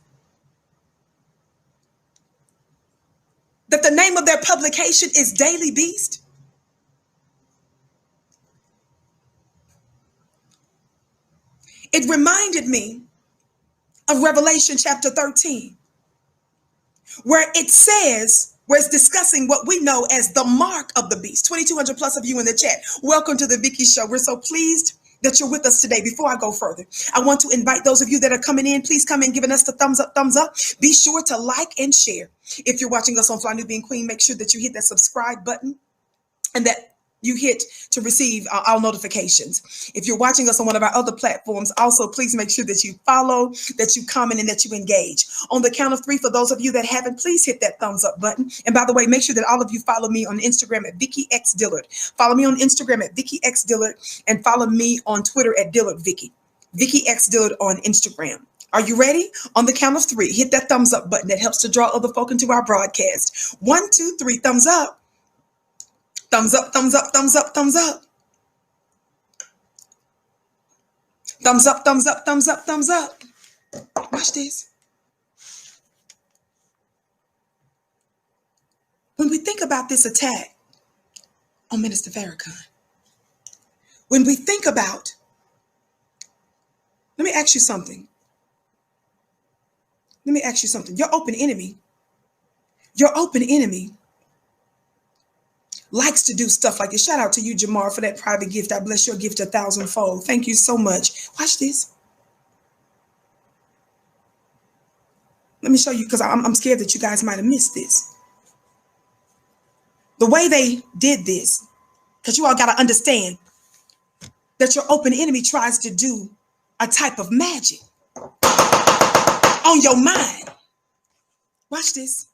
that the name of their publication is Daily Beast? It reminded me of Revelation chapter 13, where it says, where it's discussing what we know as the mark of the beast. 2,200 plus of you in the chat. Welcome to the Vicky Show. We're so pleased that you're with us today. Before I go further, I want to invite those of you that are coming in, please come in giving us the thumbs up, thumbs up. Be sure to like and share. If you're watching us on Fly New Being Queen, make sure that you hit that subscribe button and that you hit to receive our notifications. If you're watching us on one of our other platforms, also please make sure that you follow, that you comment, and that you engage. On the count of three, for those of you that haven't, please hit that thumbs up button. And by the way, make sure that all of you follow me on Instagram at Vicky X Dillard. Follow me on Instagram at Vicky X Dillard, and follow me on Twitter at Dillard Vicky. Vicky X Dillard on Instagram. Are you ready? On the count of three, hit that thumbs up button. That helps to draw other folk into our broadcast. 1, 2, 3, thumbs up. Thumbs up, thumbs up, thumbs up, thumbs up. Thumbs up, thumbs up, thumbs up, thumbs up. Watch this. When we think about this attack on Minister Farrakhan, when we think about, let me ask you something. Let me ask you something. Your open enemy likes to do stuff like this. Shout out to you, Jamar, for that private gift. I bless your gift 1,000-fold. Thank you so much. Watch this. Let me show you, because I'm scared that you guys might have missed this. The way they did this, because you all got to understand that your open enemy tries to do a type of magic on your mind. Watch this.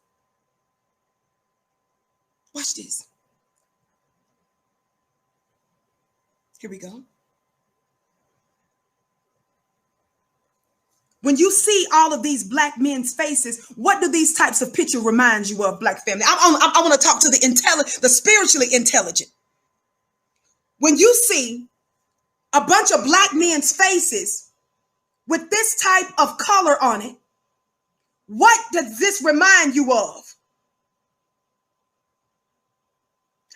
Watch this. Here we go. When you see all of these black men's faces, what do these types of pictures remind you of, black family? I want to talk to the spiritually intelligent. When you see a bunch of black men's faces with this type of color on it, what does this remind you of?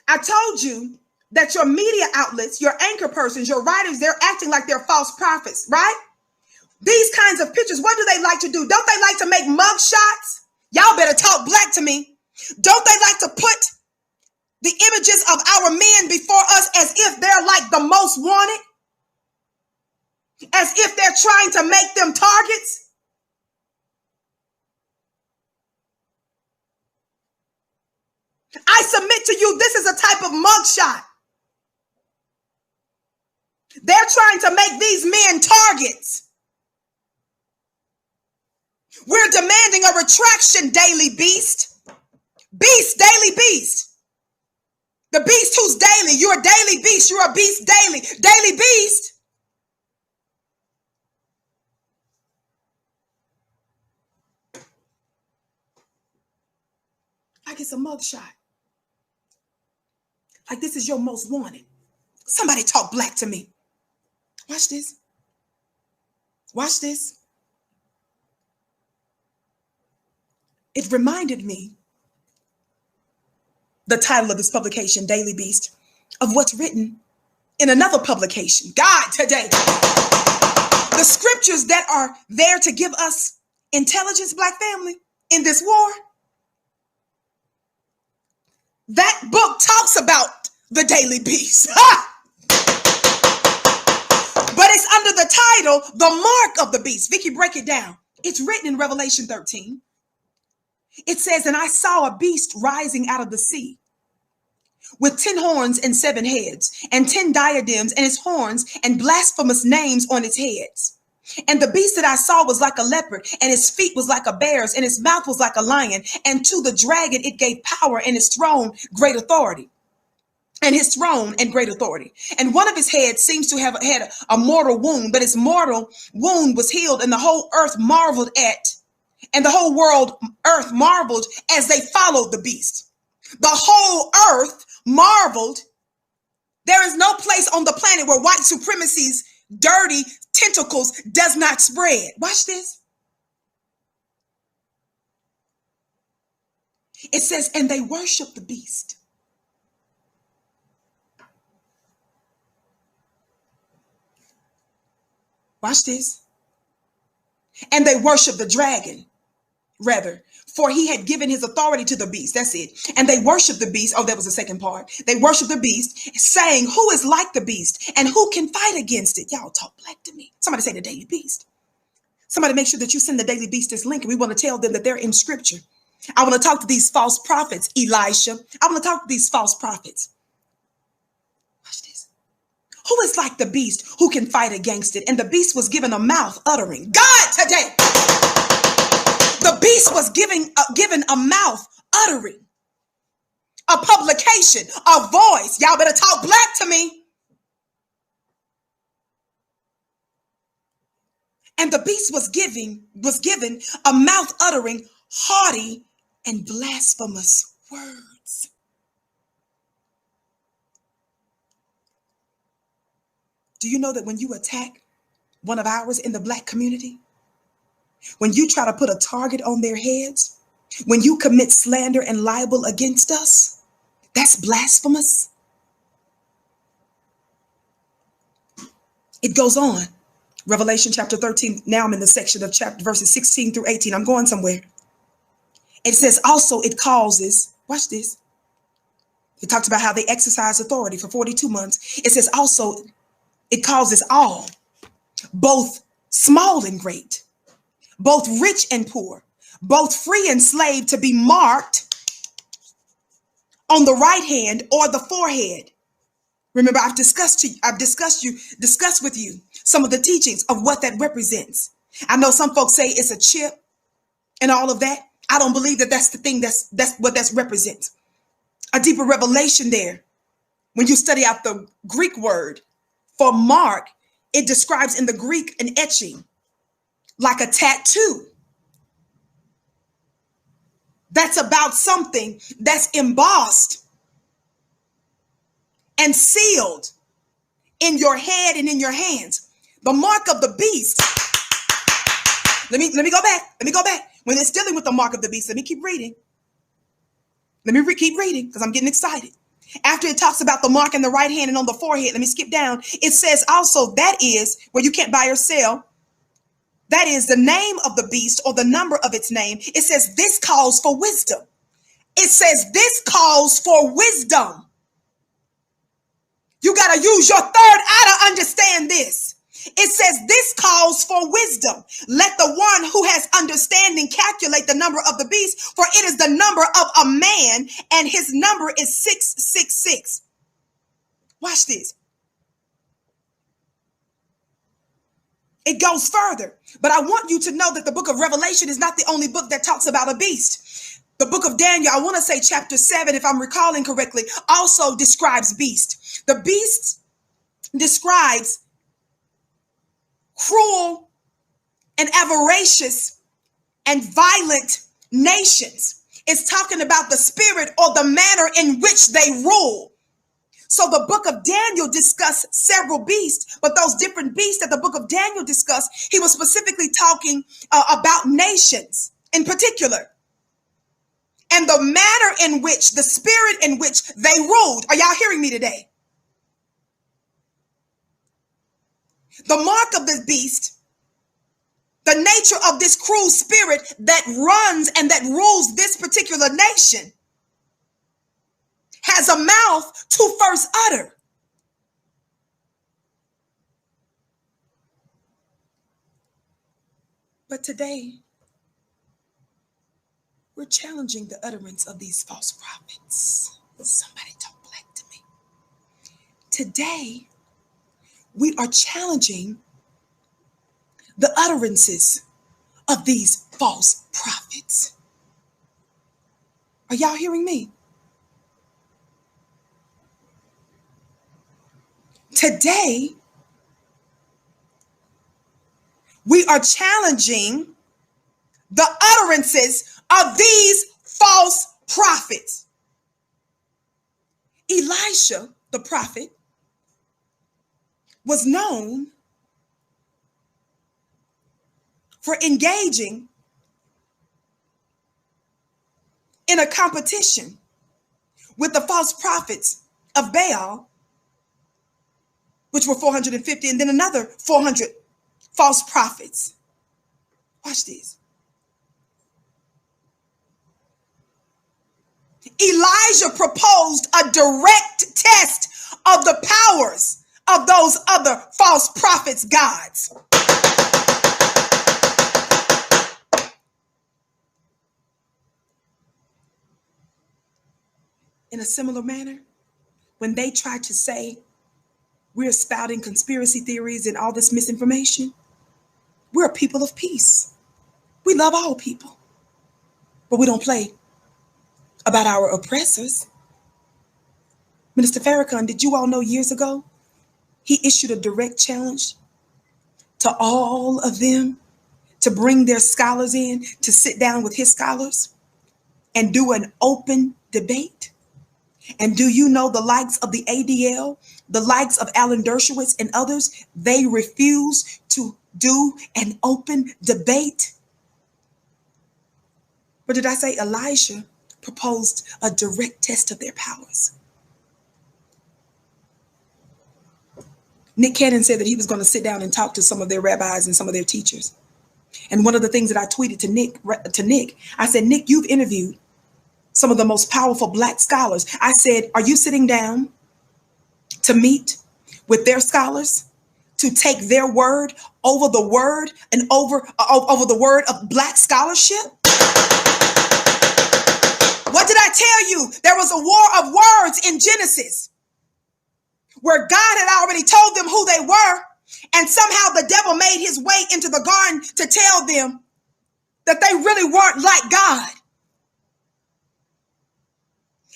I told you that your media outlets, your anchor persons, your writers, they're acting like they're false prophets, right? These kinds of pictures, what do they like to do? Don't they like to make mug shots? Y'all better talk black to me. Don't they like to put the images of our men before us as if they're like the most wanted? As if they're trying to make them targets? I submit to you, this is a type of mugshot. They're trying to make these men targets. We're demanding a retraction, Daily Beast. Beast, Daily Beast. The beast who's daily. You're a daily beast. You're a beast daily. Daily Beast. Like it's a mugshot. Like this is your most wanted. Somebody talk black to me. Watch this. Watch this. It reminded me, the title of this publication, Daily Beast, of what's written in another publication, God Today. The scriptures that are there to give us intelligence, black family, in this war. That book talks about the Daily Beast. But it's under the title, The Mark of the Beast. Vicky, break it down. It's written in Revelation 13. It says, and I saw a beast rising out of the sea with 10 horns and 7 heads and 10 diadems and its horns and blasphemous names on its heads. And the beast that I saw was like a leopard, and his feet was like a bear's, and his mouth was like a lion. And to the dragon it gave power, and his throne great authority. And his throne and great authority. And one of his heads seems to have had a mortal wound, but his mortal wound was healed, and the whole earth marveled at And the whole world, earth marveled as they followed the beast. The whole earth marveled. There is no place on the planet where white supremacy's dirty tentacles does not spread. Watch this. It says, and they worship the beast. Watch this. And they worship the dragon, rather, for he had given his authority to the beast. That's it. And they worship the beast. Oh, that was the second part. They worship the beast, saying, who is like the beast and who can fight against it? Y'all talk black to me. Somebody say the daily beast. Somebody make sure that you send the daily beast this link. And we want to tell them that they're in scripture. I want to talk to these false prophets, Elisha. I want to talk to these false prophets. Watch this. Who is like the beast who can fight against it? And the beast was given a mouth uttering. God today. The beast was given a mouth uttering, a publication, a voice. Y'all better talk black to me. And the beast was given a mouth uttering haughty and blasphemous words. Do you know that when you attack one of ours in the black community, when you try to put a target on their heads, when you commit slander and libel against us, that's blasphemous? It goes on. Revelation chapter 13. Now I'm in the section of chapter verses 16 through 18. I'm going somewhere. It says also it causes, watch this. It talks about how they exercise authority for 42 months. It says also it causes all, both small and great, both rich and poor, both free and slave, to be marked on the right hand or the forehead. Remember, I've discussed with you some of the teachings of what that represents. I know some folks say it's a chip and all of that. I don't believe that that's the thing that's what that represents. A deeper revelation there. When you study out the Greek word for mark, it describes in the Greek an etching, like a tattoo. That's about something that's embossed and sealed in your head and in your hands. The mark of the beast. Let me go back. Let me go back. When it's dealing with the mark of the beast, let me keep reading. Keep reading because I'm getting excited. After it talks about the mark in the right hand and on the forehead, let me skip down. It says also that is where you can't buy or sell. That is the name of the beast or the number of its name. It says this calls for wisdom. It says this calls for wisdom. You got to use your third eye to understand this. It says this calls for wisdom. Let the one who has understanding calculate the number of the beast, for it is the number of a man, and his number is 666. Watch this. It goes further, but I want you to know that the book of Revelation is not the only book that talks about a beast. The book of Daniel, I want to say chapter 7, if I'm recalling correctly, also describes beast. The beast describes cruel and avaricious and violent nations. It's talking about the spirit or the manner in which they rule. So the book of Daniel discussed several beasts, but those different beasts that the book of Daniel discussed, he was specifically talking about nations in particular. And the manner in which, the spirit in which they ruled. Are y'all hearing me today? The mark of this beast, the nature of this cruel spirit that runs and that rules this particular nation, has a mouth to first utter. But today, we're challenging the utterance of these false prophets. Somebody talk black to me. Today, we are challenging the utterances of these false prophets. Are y'all hearing me? Today, we are challenging the utterances of these false prophets. Elisha, the prophet, was known for engaging in a competition with the false prophets of Baal, which were 450, and then another 400 false prophets. Watch this. Elijah proposed a direct test of the powers of those other false prophets' gods. In a similar manner, when they tried to say we're spouting conspiracy theories and all this misinformation, we're a people of peace. We love all people, but we don't play about our oppressors. Minister Farrakhan, did you all know years ago, he issued a direct challenge to all of them to bring their scholars in, to sit down with his scholars and do an open debate? And do you know the likes of the ADL, the likes of Alan Dershowitz and others, they refuse to do an open debate? But did I say Elijah proposed a direct test of their powers? Nick Cannon said that he was going to sit down and talk to some of their rabbis and some of their teachers. And one of the things that I tweeted to Nick, I said, Nick, you've interviewed some of the most powerful Black scholars. I said, are you sitting down to meet with their scholars to take their word over the word and over the word of Black scholarship? What did I tell you? There was a war of words in Genesis where God had already told them who they were, and somehow the devil made his way into the garden to tell them that they really weren't like God.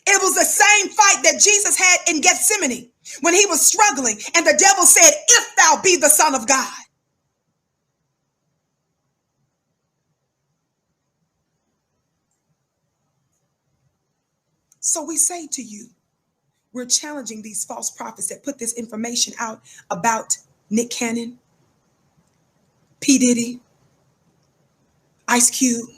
It was the same fight that Jesus had in Gethsemane when he was struggling, and the devil said, if thou be the Son of God. So we say to you, we're challenging these false prophets that put this information out about Nick Cannon, P. Diddy, Ice Cube,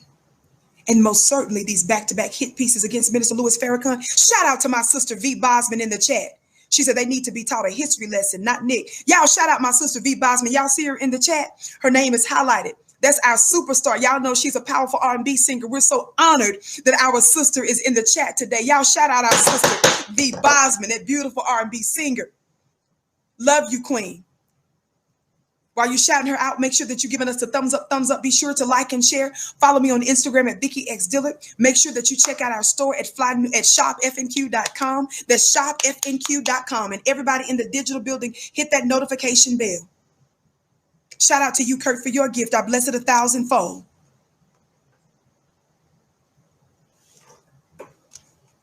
and most certainly these back-to-back hit pieces against Minister Louis Farrakhan. Shout out to my sister V. Bosman in the chat. She said they need to be taught a history lesson, not Nick. Y'all shout out my sister V. Bosman. Y'all see her in the chat? Her name is highlighted. That's our superstar. Y'all know she's a powerful R&B singer. We're so honored that our sister is in the chat today. Y'all shout out our sister V. Bosman, that beautiful R&B singer. Love you, Queen. While you're shouting her out, make sure that you're giving us a thumbs up, thumbs up. Be sure to like and share. Follow me on Instagram at Vicki X Dillard. Make sure that you check out our store at shopfnq.com. That's shopfnq.com. And everybody in the digital building, hit that notification bell. Shout out to you, Kurt, for your gift. I bless it 1,000-fold.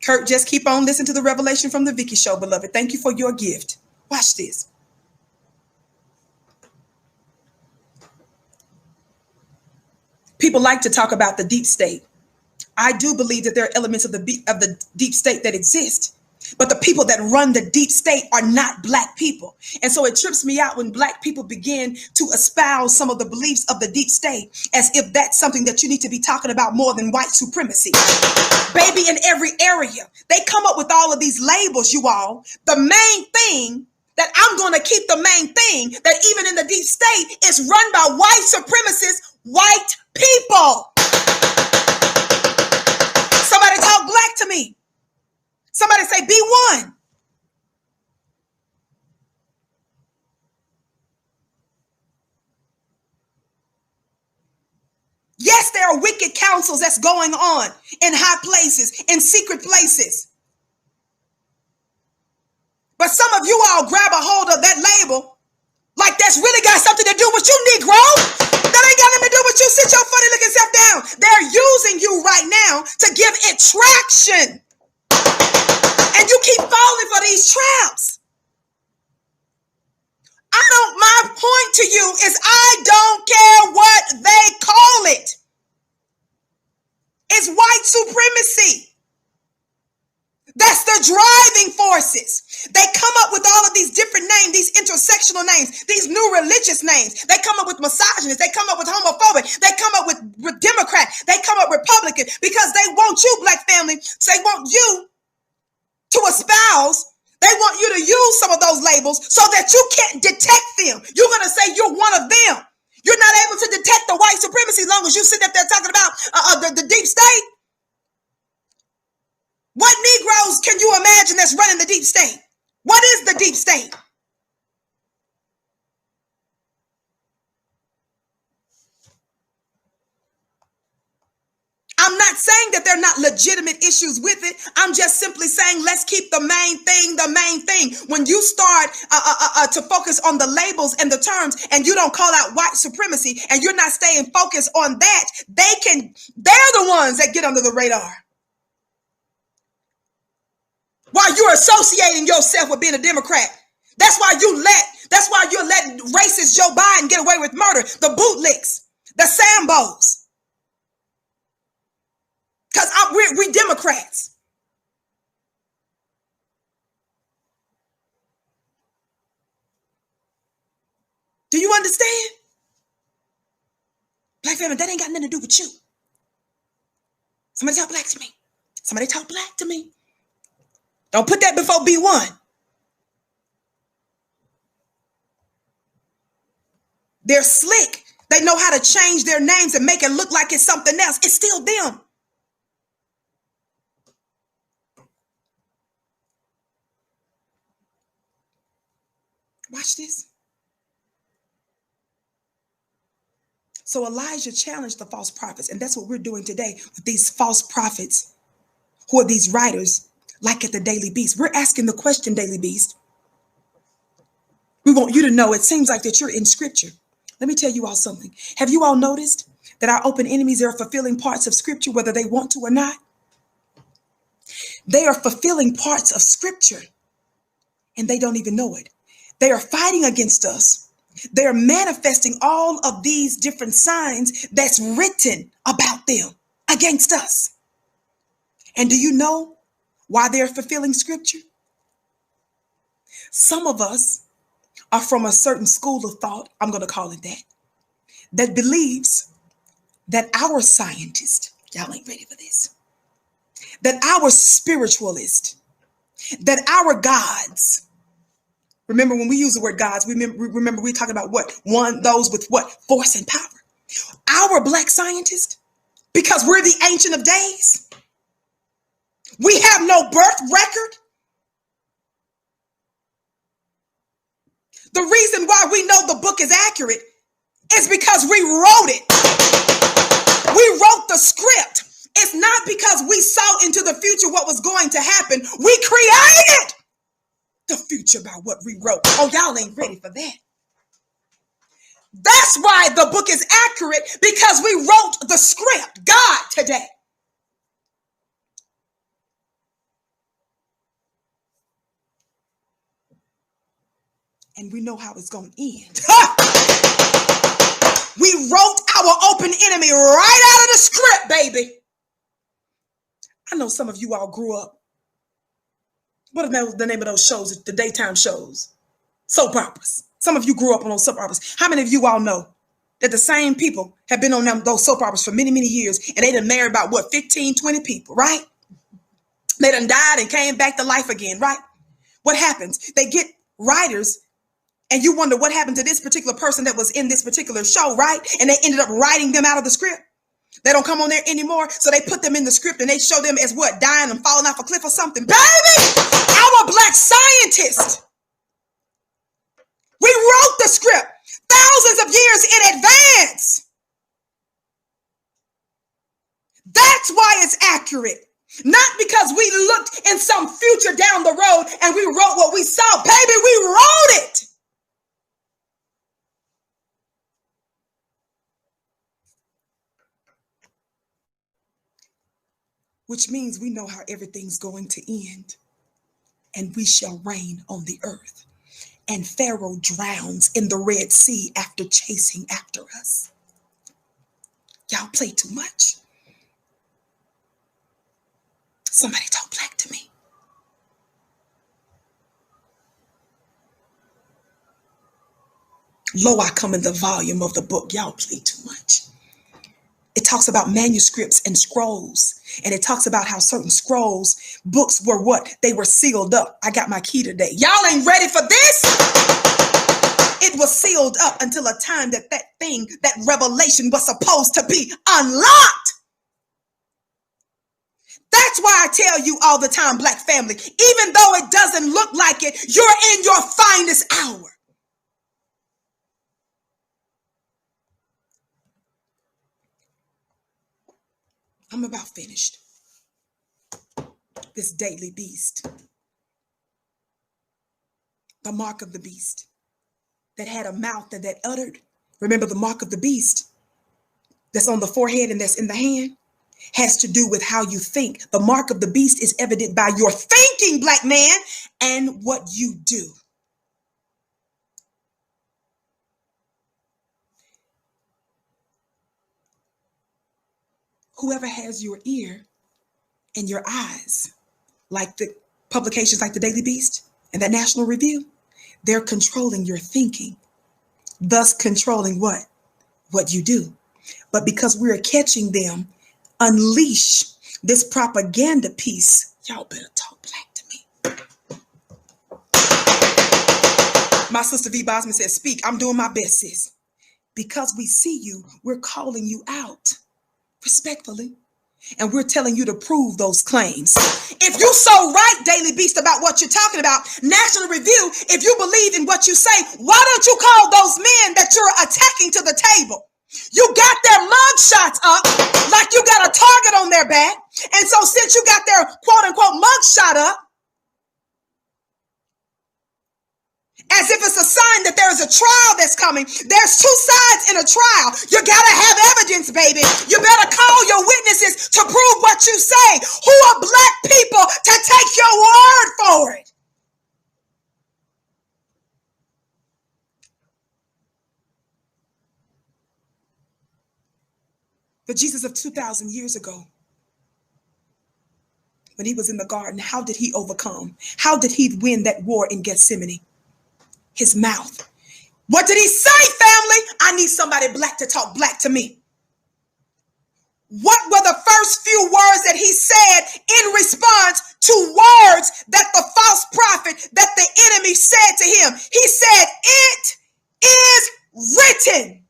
Kurt, just keep on listening to the revelation from the Vicki Show, beloved. Thank you for your gift. Watch this. People like to talk about the deep state. I do believe that there are elements of the deep state that exist, but the people that run the deep state are not Black people. And so it trips me out when Black people begin to espouse some of the beliefs of the deep state as if that's something that you need to be talking about more than white supremacy. Baby, in every area, they come up with all of these labels, you all. The main thing that I'm going to keep, the main thing that even in the deep state is run by white supremacists, white people. Somebody talk Black to me. Somebody say be one. Yes, there are wicked counsels that's going on in high places, in secret places. But some of you all grab a hold of that label like that's really got something to do with you, Negro. That ain't got nothing to do with you. Sit your funny looking self down. They're using you right now to give it traction. And you keep falling for these traps. My point to you is I don't care what they call it. driving forces. They come up with all of these different names, these intersectional names, these new religious names. They come up with misogynists. They come up with homophobic. They come up with Democrat. They come up with Republican because they want you, black family. So they want you to espouse. They want you to use some of those labels so that you can't detect them. You're going to say you're one of them. You're not able to detect the white supremacy as long as you sit up there talking about the deep state. What Negroes can you imagine that's running the deep state? What is the deep state? I'm not saying that there are not legitimate issues with it. I'm just simply saying let's keep the main thing the main thing. When you start to focus on the labels and the terms and you don't call out white supremacy and you're not staying focused on that, they're the ones that get under the radar. While you're associating yourself with being a Democrat. That's why you're letting racist Joe Biden get away with murder, the bootlicks, the Sambos. Because we Democrats. Do you understand? Black family, that ain't got nothing to do with you. Somebody talk black to me. Somebody talk black to me. Don't put that before B1. They're slick. They know how to change their names and make it look like it's something else. It's still them. Watch this. So Elijah challenged the false prophets, and that's what we're doing today with these false prophets who are these writers like at the Daily Beast. We're asking the question, Daily Beast. We want you to know it seems like that you're in scripture. Let me tell you all something. Have you all noticed that our open enemies are fulfilling parts of scripture whether they want to or not? They are fulfilling parts of scripture and they don't even know it. They are fighting against us. They are manifesting all of these different signs that's written about them against us. And do you know why they're fulfilling scripture? Some of us are from a certain school of thought, I'm going to call it that believes that our scientist, y'all ain't ready for this, that our spiritualist, that our gods, remember when we use the word gods, remember we talking about what? Those with what? Force and power. Our black scientist, because we're the Ancient of Days, we have no birth record. The reason why we know the book is accurate is because we wrote it. We wrote the script. It's not because we saw into the future what was going to happen. We created the future by what we wrote. Oh, y'all ain't ready for that. That's why the book is accurate, because we wrote the script. God today. And we know how it's going to end. We wrote our open enemy right out of the script, baby. I know some of you all grew up. What are the name of those shows, the daytime shows? Soap operas. Some of you grew up on those soap operas. How many of you all know that the same people have been on those soap operas for many, many years, and they done married about, 15, 20 people, right? They done died and came back to life again, right? What happens? They get writers, and you wonder what happened to this particular person that was in this particular show, right? And they ended up writing them out of the script. They don't come on there anymore, so they put them in the script and they show them as what? Dying and falling off a cliff or something. Baby, our black scientist, we wrote the script thousands of years in advance. That's why it's accurate. Not because we looked in some future down the road and we wrote what we saw. Baby, we wrote it. Which means we know how everything's going to end. And we shall reign on the earth. And Pharaoh drowns in the Red Sea after chasing after us. Y'all play too much. Somebody talk black to me. Lo, I come in the volume of the book. Y'all play too much. It talks about manuscripts and scrolls. And it talks about how certain scrolls, books were what? They were sealed up. I got my key today. Y'all ain't ready for this? It was sealed up until a time that thing, that revelation was supposed to be unlocked. That's why I tell you all the time, Black family, even though it doesn't look like it, you're in your finest hour. I'm about finished. This daily beast, the mark of the beast that had a mouth that uttered. Remember, the mark of the beast that's on the forehead and that's in the hand has to do with how you think. The mark of the beast is evident by your thinking, Black man, and what you do. Whoever has your ear and your eyes, like the publications like the Daily Beast and that National Review, they're controlling your thinking, thus controlling what? What you do. But because we're catching them, unleash this propaganda piece. Y'all better talk Black to me. My sister V. Bosman says, speak. I'm doing my best, sis. Because we see you, we're calling you out respectfully. And we're telling you to prove those claims. If you so right, Daily Beast, about what you're talking about, National Review, if you believe in what you say, why don't you call those men that you're attacking to the table? You got their mug shots up like you got a target on their back. And so since you got their quote unquote mug shot up, as if it's a sign that there is a trial that's coming. There's two sides in a trial. You gotta have evidence, baby. You better call your witnesses to prove what you say. Who are Black people to take your word for it? The Jesus of 2,000 years ago, when he was in the garden, how did he overcome? How did he win that war in Gethsemane? His mouth. What did he say, family? I need somebody Black to talk Black to me. What were the first few words that he said in response to words that the false prophet, that the enemy said to him? He said, it is written.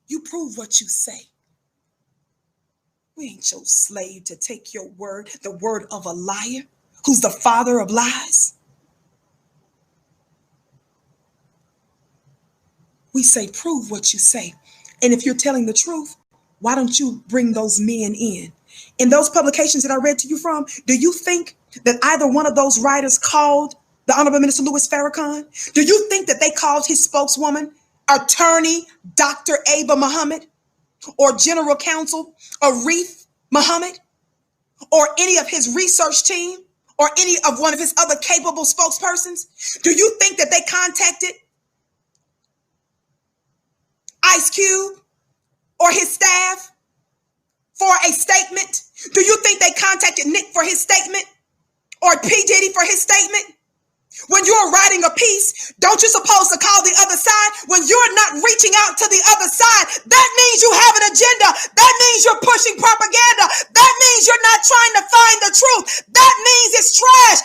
You prove what you say. We ain't your slave to take your word, the word of a liar, who's the father of lies. We say, prove what you say. And if you're telling the truth, why don't you bring those men in? In those publications that I read to you from, do you think that either one of those writers called the Honorable Minister Louis Farrakhan? Do you think that they called his spokeswoman, Attorney Dr. Aba Muhammad, or General Counsel Arif Muhammad, or any of his research team, or any of one of his other capable spokespersons? Do you think that they contacted Ice Cube or his staff for a statement? Do you think they contacted Nick for his statement, or P. Diddy for his statement? When you're writing a piece, don't you supposed to call the other side? When you're not reaching out to the other side, that means you have an agenda. That means you're pushing propaganda. That means you're not trying to find the truth. That means it's trash.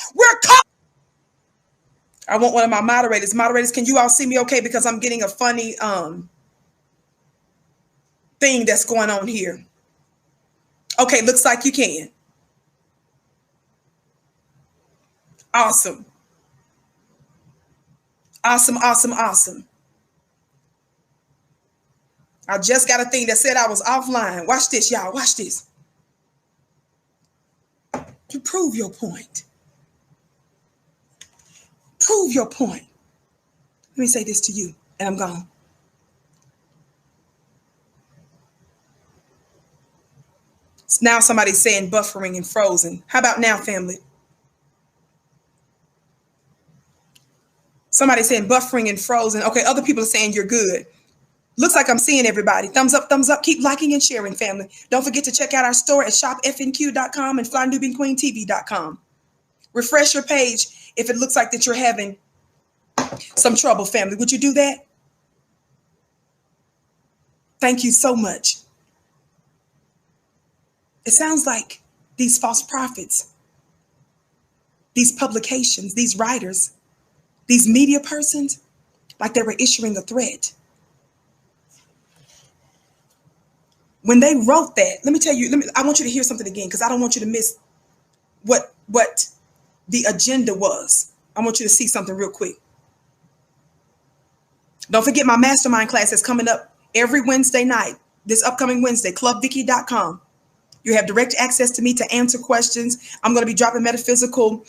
I want one of my moderators. Moderators, can you all see me okay? Because I'm getting a funny thing that's going on here. Okay, looks like you can. Awesome. Awesome, awesome, awesome. I just got a thing that said I was offline. Watch this, y'all. Watch this. You prove your point. Prove your point. Let me say this to you, and I'm gone. Now somebody's saying buffering and frozen. How about now, family? Somebody's saying buffering and frozen. Okay, other people are saying you're good. Looks like I'm seeing everybody. Thumbs up, thumbs up. Keep liking and sharing, family. Don't forget to check out our store at shopfnq.com and flynubianqueentv.com. Refresh your page if it looks like that you're having some trouble, family. Would you do that? Thank you so much. It sounds like these false prophets, these publications, these writers, these media persons, like they were issuing a threat. When they wrote that, let me tell you, I want you to hear something again, because I don't want you to miss what the agenda was. I want you to see something real quick. Don't forget my mastermind class is coming up every Wednesday night, this upcoming Wednesday, clubvicky.com. You have direct access to me to answer questions. I'm going to be dropping metaphysical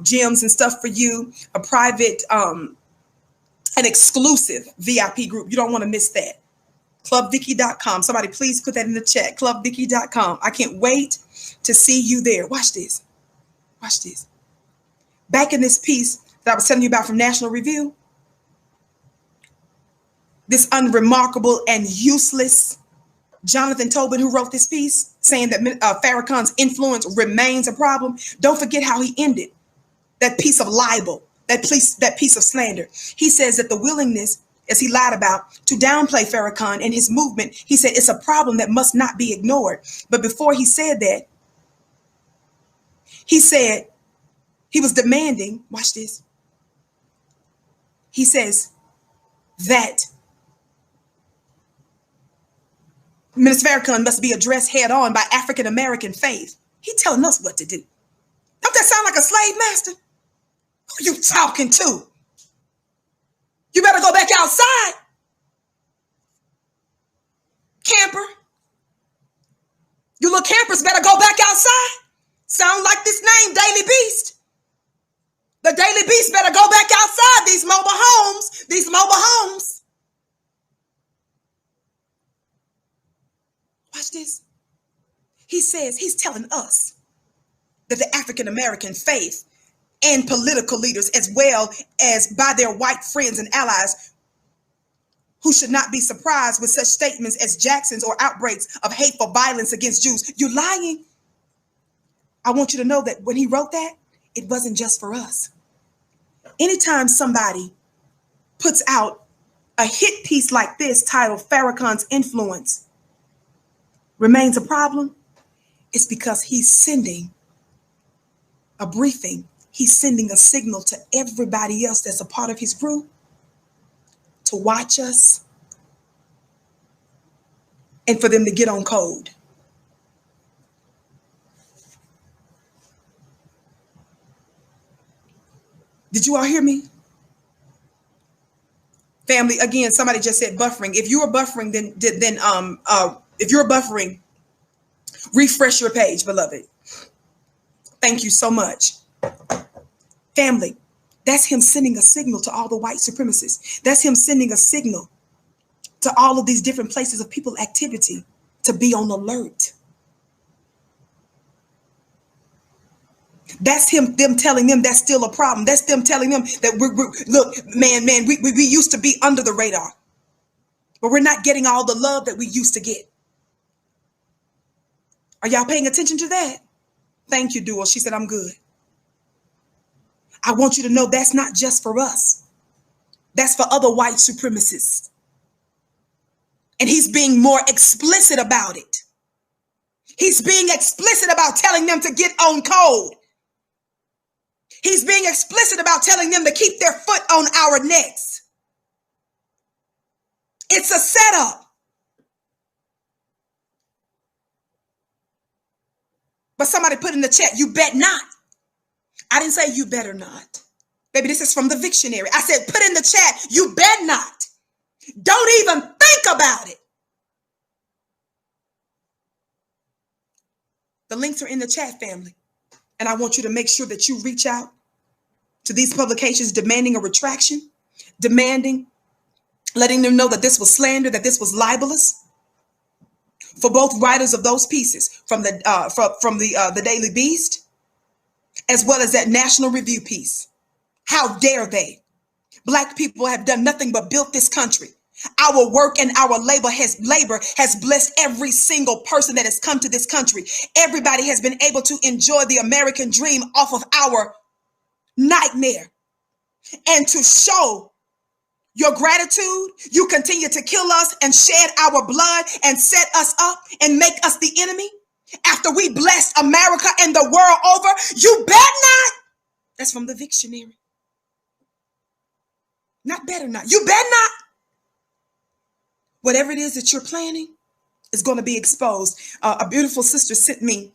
gems and stuff for you, a private, an exclusive VIP group. You don't want to miss that. Clubvicky.com. Somebody please put that in the chat. Clubvicky.com. I can't wait to see you there. Watch this. Watch this. Back in this piece that I was telling you about from National Review, this unremarkable and useless Jonathan Tobin, who wrote this piece, saying that Farrakhan's influence remains a problem. Don't forget how he ended that piece of libel, that piece of slander. He says that the willingness, as he lied about, to downplay Farrakhan and his movement, he said it's a problem that must not be ignored. But before he said that, he said he was demanding, watch this, he says that Minister Farrakhan must be addressed head on by African American faith. He telling us what to do. Don't that sound like a slave master? Who you talking to? You better go back outside, camper. You little campers better go back outside. Sound like this name, Daily Beast. The Daily Beast better go back outside these mobile homes, Watch this. He says, he's telling us that the African American faith and political leaders, as well as by their white friends and allies, who should not be surprised with such statements as Jackson's or outbreaks of hateful violence against Jews. You're lying. I want you to know that when he wrote that, it wasn't just for us. Anytime somebody puts out a hit piece like this titled Farrakhan's Influence Remains a Problem, it's because he's sending a briefing. He's sending a signal to everybody else that's a part of his group to watch us and for them to get on code. Did you all hear me? Family, again, somebody just said buffering. If you are buffering, then if you're buffering, refresh your page, beloved. Thank you so much. Family, that's him sending a signal to all the white supremacists. That's him sending a signal to all of these different places of people activity to be on alert. That's them telling them that's still a problem. That's them telling them that we used to be under the radar, but we're not getting all the love that we used to get. Are y'all paying attention to that? Thank you, Dual. She said, I'm good. I want you to know that's not just for us. That's for other white supremacists. And he's being more explicit about it. He's being explicit about telling them to get on code. He's being explicit about telling them to keep their foot on our necks. It's a setup. But somebody put in the chat, you bet not. I didn't say you better not. Baby, this is from the Victionary. I said, put in the chat, you bet not. Don't even think about it. The links are in the chat, family. And I want you to make sure that you reach out to these publications demanding a retraction, letting them know that this was slander, that this was libelous. For both writers of those pieces, from the Daily Beast, as well as that National Review piece. How dare they? Black people have done nothing but built this country. Our work and our labor has blessed every single person that has come to this country. Everybody has been able to enjoy the American dream off of our nightmare. And to show your gratitude, you continue to kill us and shed our blood and set us up and make us the enemy after we blessed America and the world over. You bet not. That's from the dictionary. Not better not. You bet not. Whatever it is that you're planning is going to be exposed. A beautiful sister sent me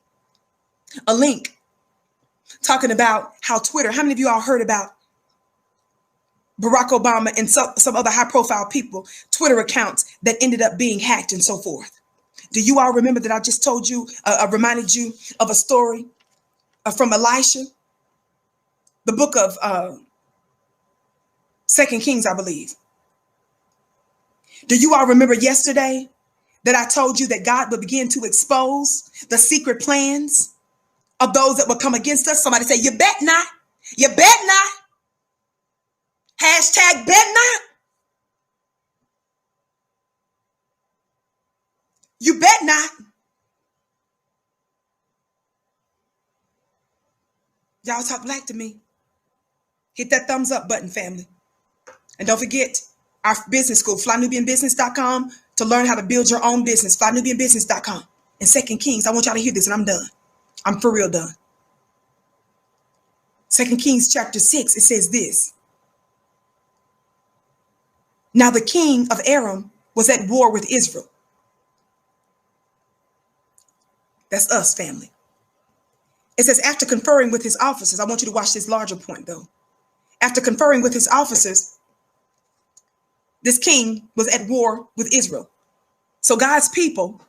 a link talking about how Twitter, how many of you all heard about Barack Obama and some other high profile people, Twitter accounts that ended up being hacked and so forth? Do you all remember that I just told you, I reminded you of a story from Elisha, the book of 2 Kings, I believe. Do you all remember yesterday that I told you that God would begin to expose the secret plans of those that would come against us? Somebody say, you bet not. You bet not. Hashtag bet not. You bet not. Y'all talk black to me. Hit that thumbs up button, family. And don't forget our business school, flynubianbusiness.com, to learn how to build your own business, flynubianbusiness.com. And 2 Kings, I want y'all to hear this and I'm done. I'm for real done. 2 Kings chapter 6, it says this. Now the king of Aram was at war with Israel. That's us, family. It says, after conferring with his officers, I want you to watch this larger point though. After conferring with his officers, this king was at war with Israel. So God's people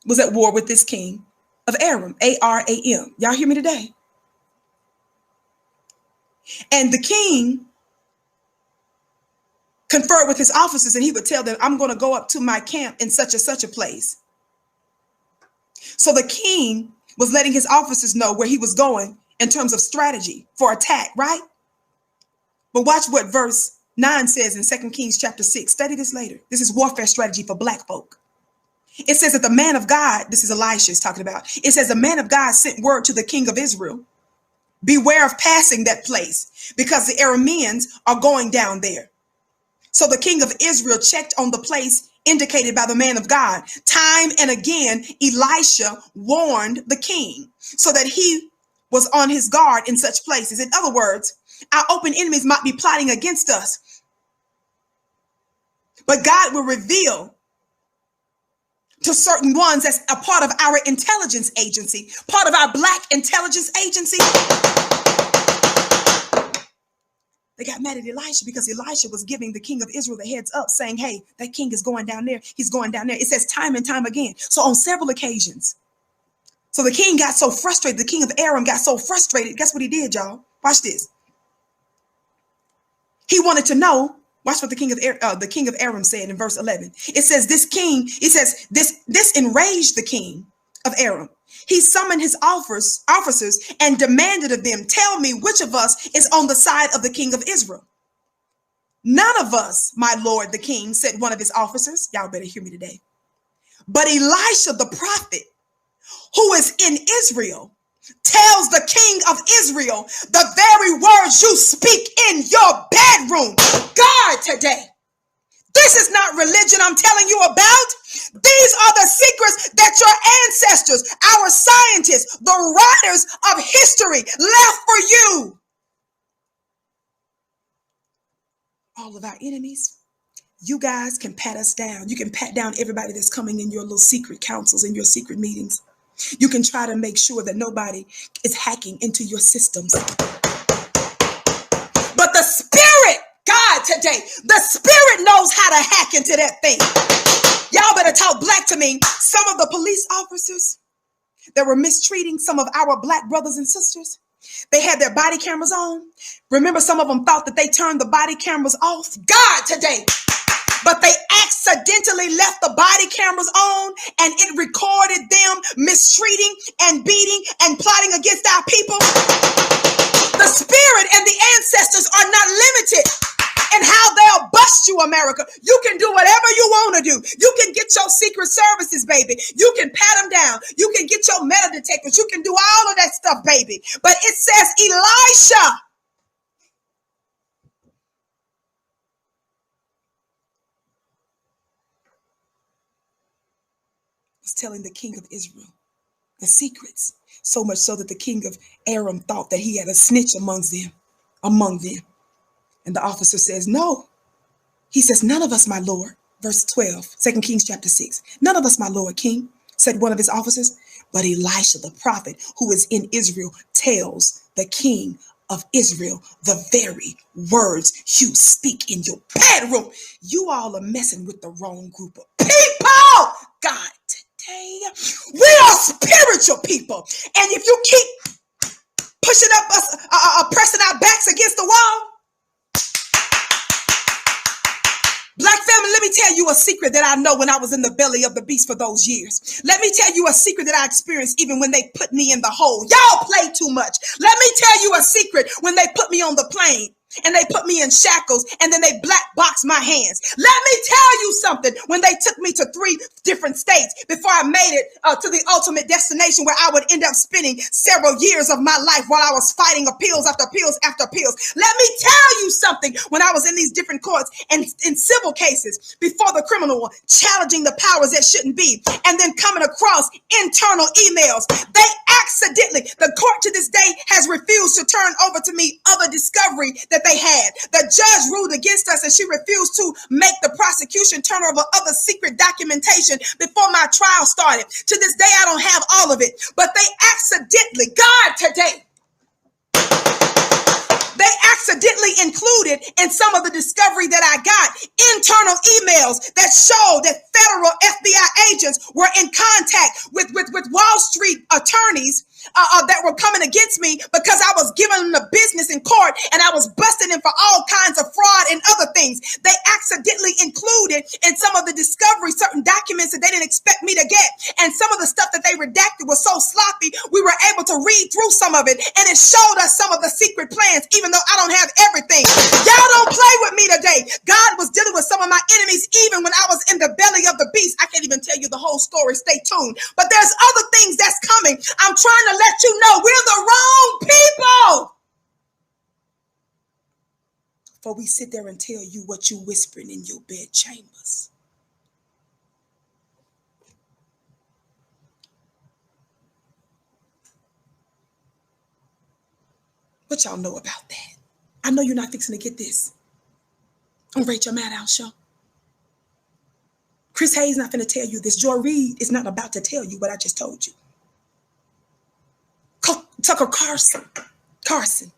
was at war with this king of Aram, A-R-A-M. Y'all hear me today? And the king conferred with his officers and he would tell them, I'm going to go up to my camp in such and such a place. So the king was letting his officers know where he was going in terms of strategy for attack, right? But watch what verse 9 says in 2 Kings chapter 6. Study this later. This is warfare strategy for black folk. It says that the man of God, this is Elisha is talking about. It says the man of God sent word to the king of Israel. Beware of passing that place because the Arameans are going down there. So the king of Israel checked on the place indicated by the man of God. Time and again, Elisha warned the king so that he was on his guard in such places. In other words, our open enemies might be plotting against us, but God will reveal to certain ones as a part of our intelligence agency, part of our black intelligence agency. They got mad at Elisha because Elisha was giving the king of Israel the heads up saying, hey, that king is going down there. He's going down there. It says time and time again. So on several occasions. So the king got so frustrated. The king of Aram got so frustrated. Guess what he did, y'all? Watch this. He wanted to know. Watch what the king of Aram said in verse 11. It says this enraged the king of Aram. He summoned his officers and demanded of them, tell me which of us is on the side of the king of Israel. None of us, my lord, the king, said one of his officers. Y'all better hear me today. But Elisha, the prophet, who is in Israel, tells the king of Israel the very words you speak in your bedroom. God, today. This is not religion I'm telling you about. These are the secrets that your ancestors, our scientists, the writers of history left for you. All of our enemies, you guys can pat us down. You can pat down everybody that's coming in your little secret councils and your secret meetings. You can try to make sure that nobody is hacking into your systems. But the spirit, God, today, the spirit knows how to hack into that thing. Y'all better talk black to me. Some of the police officers that were mistreating some of our black brothers and sisters, they had their body cameras on. Remember, some of them thought that they turned the body cameras off. God, today. But they accidentally left the body cameras on and it recorded them mistreating and beating and plotting against our people. The spirit and the ancestors are not limited in how they'll bust you, America. You can do whatever you want to do. You can get your secret services, baby. You can pat them down. You can get your metal detectors. You can do all of that stuff, baby. But it says Elisha was telling the king of Israel the secrets, so much so that the king of Aram thought that he had a snitch among them. And the officer says, no. He says, none of us, my lord. Verse 12, 2 Kings chapter 6. None of us, my lord king, said one of his officers. But Elisha, the prophet who is in Israel, tells the king of Israel the very words you speak in your bedroom. You all are messing with the wrong group of people. God, today we are spiritual people. And if you keep pushing up us, pressing our backs against the wall, Black family, let me tell you a secret that I know when I was in the belly of the beast for those years. Let me tell you a secret that I experienced even when they put me in the hole. Y'all play too much. Let me tell you a secret when they put me on the plane and they put me in shackles and then they black box my hands. Let me tell you something. When they took me to 3 different states before I made it to the ultimate destination where I would end up spending several years of my life while I was fighting appeals after appeals after appeals. Let me tell you something. When I was in these different courts and in civil cases before the criminal one, challenging the powers that shouldn't be, and then coming across internal emails, they accidentally, the court to this day has refused to turn over to me other discovery that they had. The judge ruled against us and she refused to make the prosecution turn over other secret documentation before my trial started. To this day, I don't have all of it, but they accidentally, God today, they accidentally included in some of the discovery that I got internal emails that showed that federal FBI agents were in contact with Wall Street attorneys that were coming against me because I was giving them the business in court and I was busting them for all kinds of fraud and other things. They accidentally included in some of the discovery certain documents that they didn't expect me to get. And some of the stuff that they redacted was so sloppy, we were able to read through some of it and it showed us some of the secret plans, even though I don't have everything. Y'all don't play with me today. God was dealing with some of my enemies even when I was in the belly of the beast. I can't even tell you the whole story. Stay tuned. But there's other things that's coming. I'm trying to let you know we're the wrong people. For we sit there and tell you what you whispering in your bed chambers. What y'all know about that? I know you're not fixing to get this on Rachel Maddow show. Chris Hayes not finna tell you this. Joy Reid is not about to tell you what I just told you. Tucker Carlson.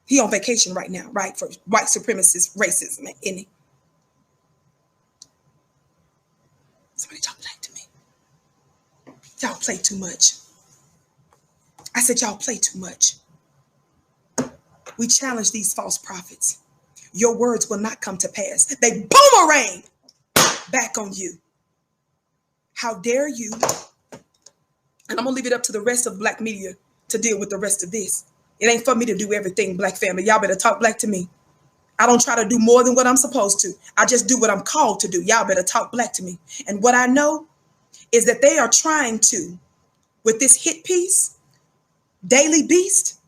He on vacation right now, right? For white supremacist racism, isn't he? Somebody talk back to me. Y'all play too much. I said y'all play too much. We challenge these false prophets. Your words will not come to pass. They boomerang back on you. How dare you? And I'm going to leave it up to the rest of Black media to deal with the rest of this. It ain't for me to do everything, Black family. Y'all better talk black to me. I don't try to do more than what I'm supposed to. I just do what I'm called to do. Y'all better talk black to me. And what I know is that they are trying to, with this hit piece, Daily Beast,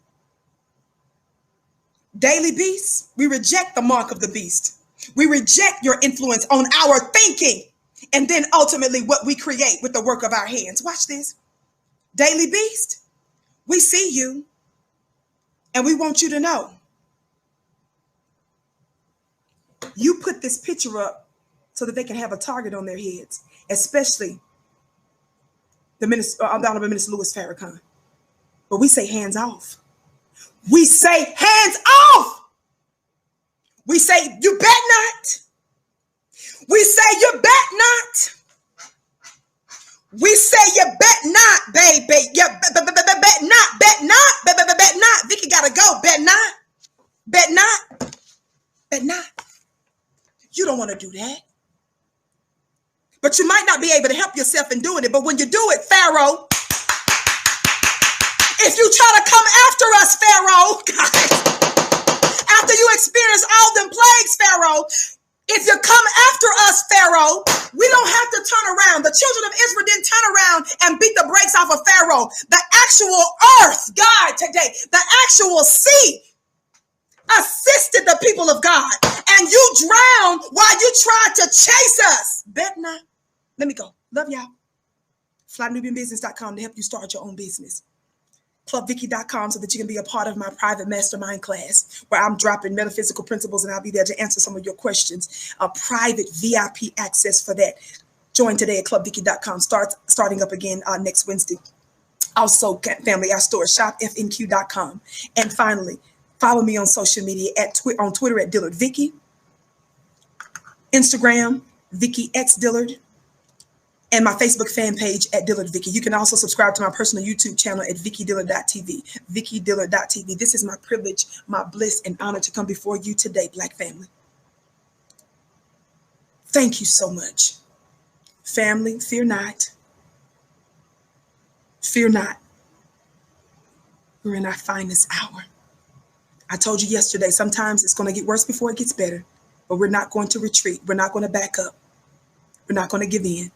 we reject the mark of the beast. We reject your influence on our thinking and then ultimately what we create with the work of our hands. Watch this. Daily Beast, we see you and we want you to know. You put this picture up so that they can have a target on their heads, especially the Honorable Minister Louis Farrakhan. But we say hands off. We say hands off. We say you bet not. We say you bet not. We say you bet not, baby. You bet not. Vicky gotta go. Bet not. Bet not. Bet not. You don't want to do that. But you might not be able to help yourself in doing it. But when you do it, Pharaoh, if you try to come after us, Pharaoh, after you experience all them plagues, Pharaoh, if you come after us, Pharaoh, we don't have to turn around. The children of Israel didn't turn around and beat the brakes off of Pharaoh. The actual earth, God, today, the actual sea assisted the people of God. And you drowned while you tried to chase us. Bet not. Let me go. Love y'all. FlyNubianBusiness.com to help you start your own business. ClubVicky.com so that you can be a part of my private mastermind class where I'm dropping metaphysical principles and I'll be there to answer some of your questions. A private VIP access for that. Join today at ClubVicky.com. Starting up again next Wednesday. Also, family, our store, shopfnq.com. And finally, follow me on social media on Twitter at Dillard Vicky, Instagram, Vicky X Dillard, and my Facebook fan page at Dillard Vicky. You can also subscribe to my personal YouTube channel at VickyDillard.tv. VickyDillard.tv. This is my privilege, my bliss, and honor to come before you today, Black family. Thank you so much. Family, fear not. Fear not. We're in our finest hour. I told you yesterday, sometimes it's going to get worse before it gets better, but we're not going to retreat. We're not going to back up. We're not going to give in.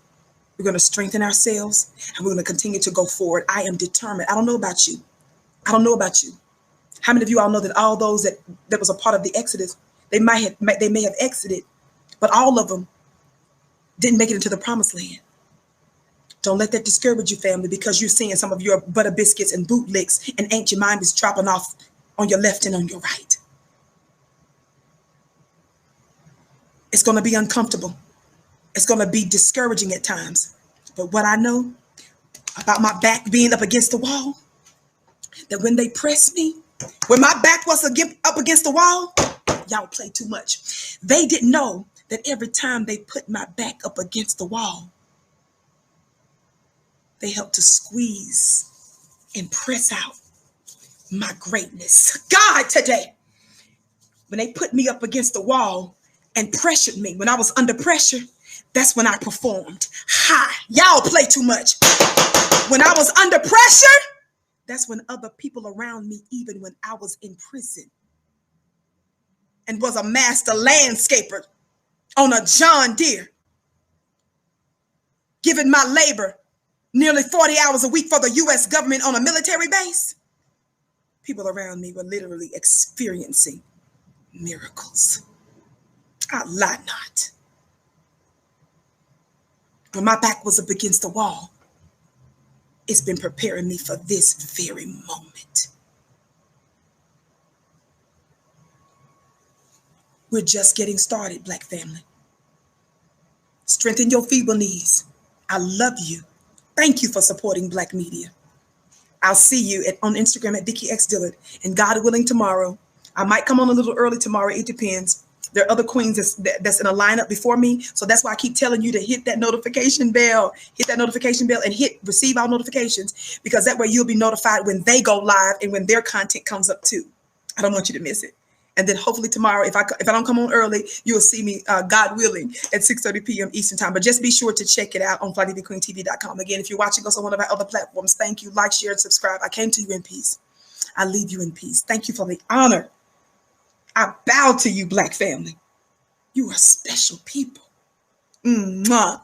We're going to strengthen ourselves and we're going to continue to go forward. I am determined. I don't know about you. I don't know about you. How many of you all know that all those that was a part of the Exodus, they may have exited, but all of them didn't make it into the promised land. Don't let that discourage you, family, because you're seeing some of your butter biscuits and bootlicks and ain't your mind is dropping off on your left and on your right. It's going to be uncomfortable. It's going to be discouraging at times. But what I know about my back being up against the wall, that when they pressed me, when my back was up against the wall, y'all play too much. They didn't know that every time they put my back up against the wall, they helped to squeeze and press out my greatness. God, today, when they put me up against the wall and pressured me, when I was under pressure, that's when I performed. Ha! Y'all play too much. When I was under pressure, that's when other people around me, even when I was in prison and was a master landscaper on a John Deere, giving my labor nearly 40 hours a week for the U.S. government on a military base, people around me were literally experiencing miracles. I lie not. When my back was up against the wall, it's been preparing me for this very moment. We're just getting started, Black family. Strengthen your feeble knees. I love you. Thank you for supporting Black media. I'll see you on Instagram at Vicky X Dillard. And God willing, tomorrow, I might come on a little early tomorrow. It depends. There are other queens that's in a lineup before me. So that's why I keep telling you to hit that notification bell. Hit that notification bell and receive all notifications, because that way you'll be notified when they go live and when their content comes up too. I don't want you to miss it. And then hopefully tomorrow, if I don't come on early, you'll see me, God willing, at 6:30 p.m. Eastern time. But just be sure to check it out on FlyDVQueenTV.com. Again, if you're watching us on one of our other platforms, thank you. Like, share, and subscribe. I came to you in peace. I leave you in peace. Thank you for the honor. I bow to you, Black family. You are special people. Mwah.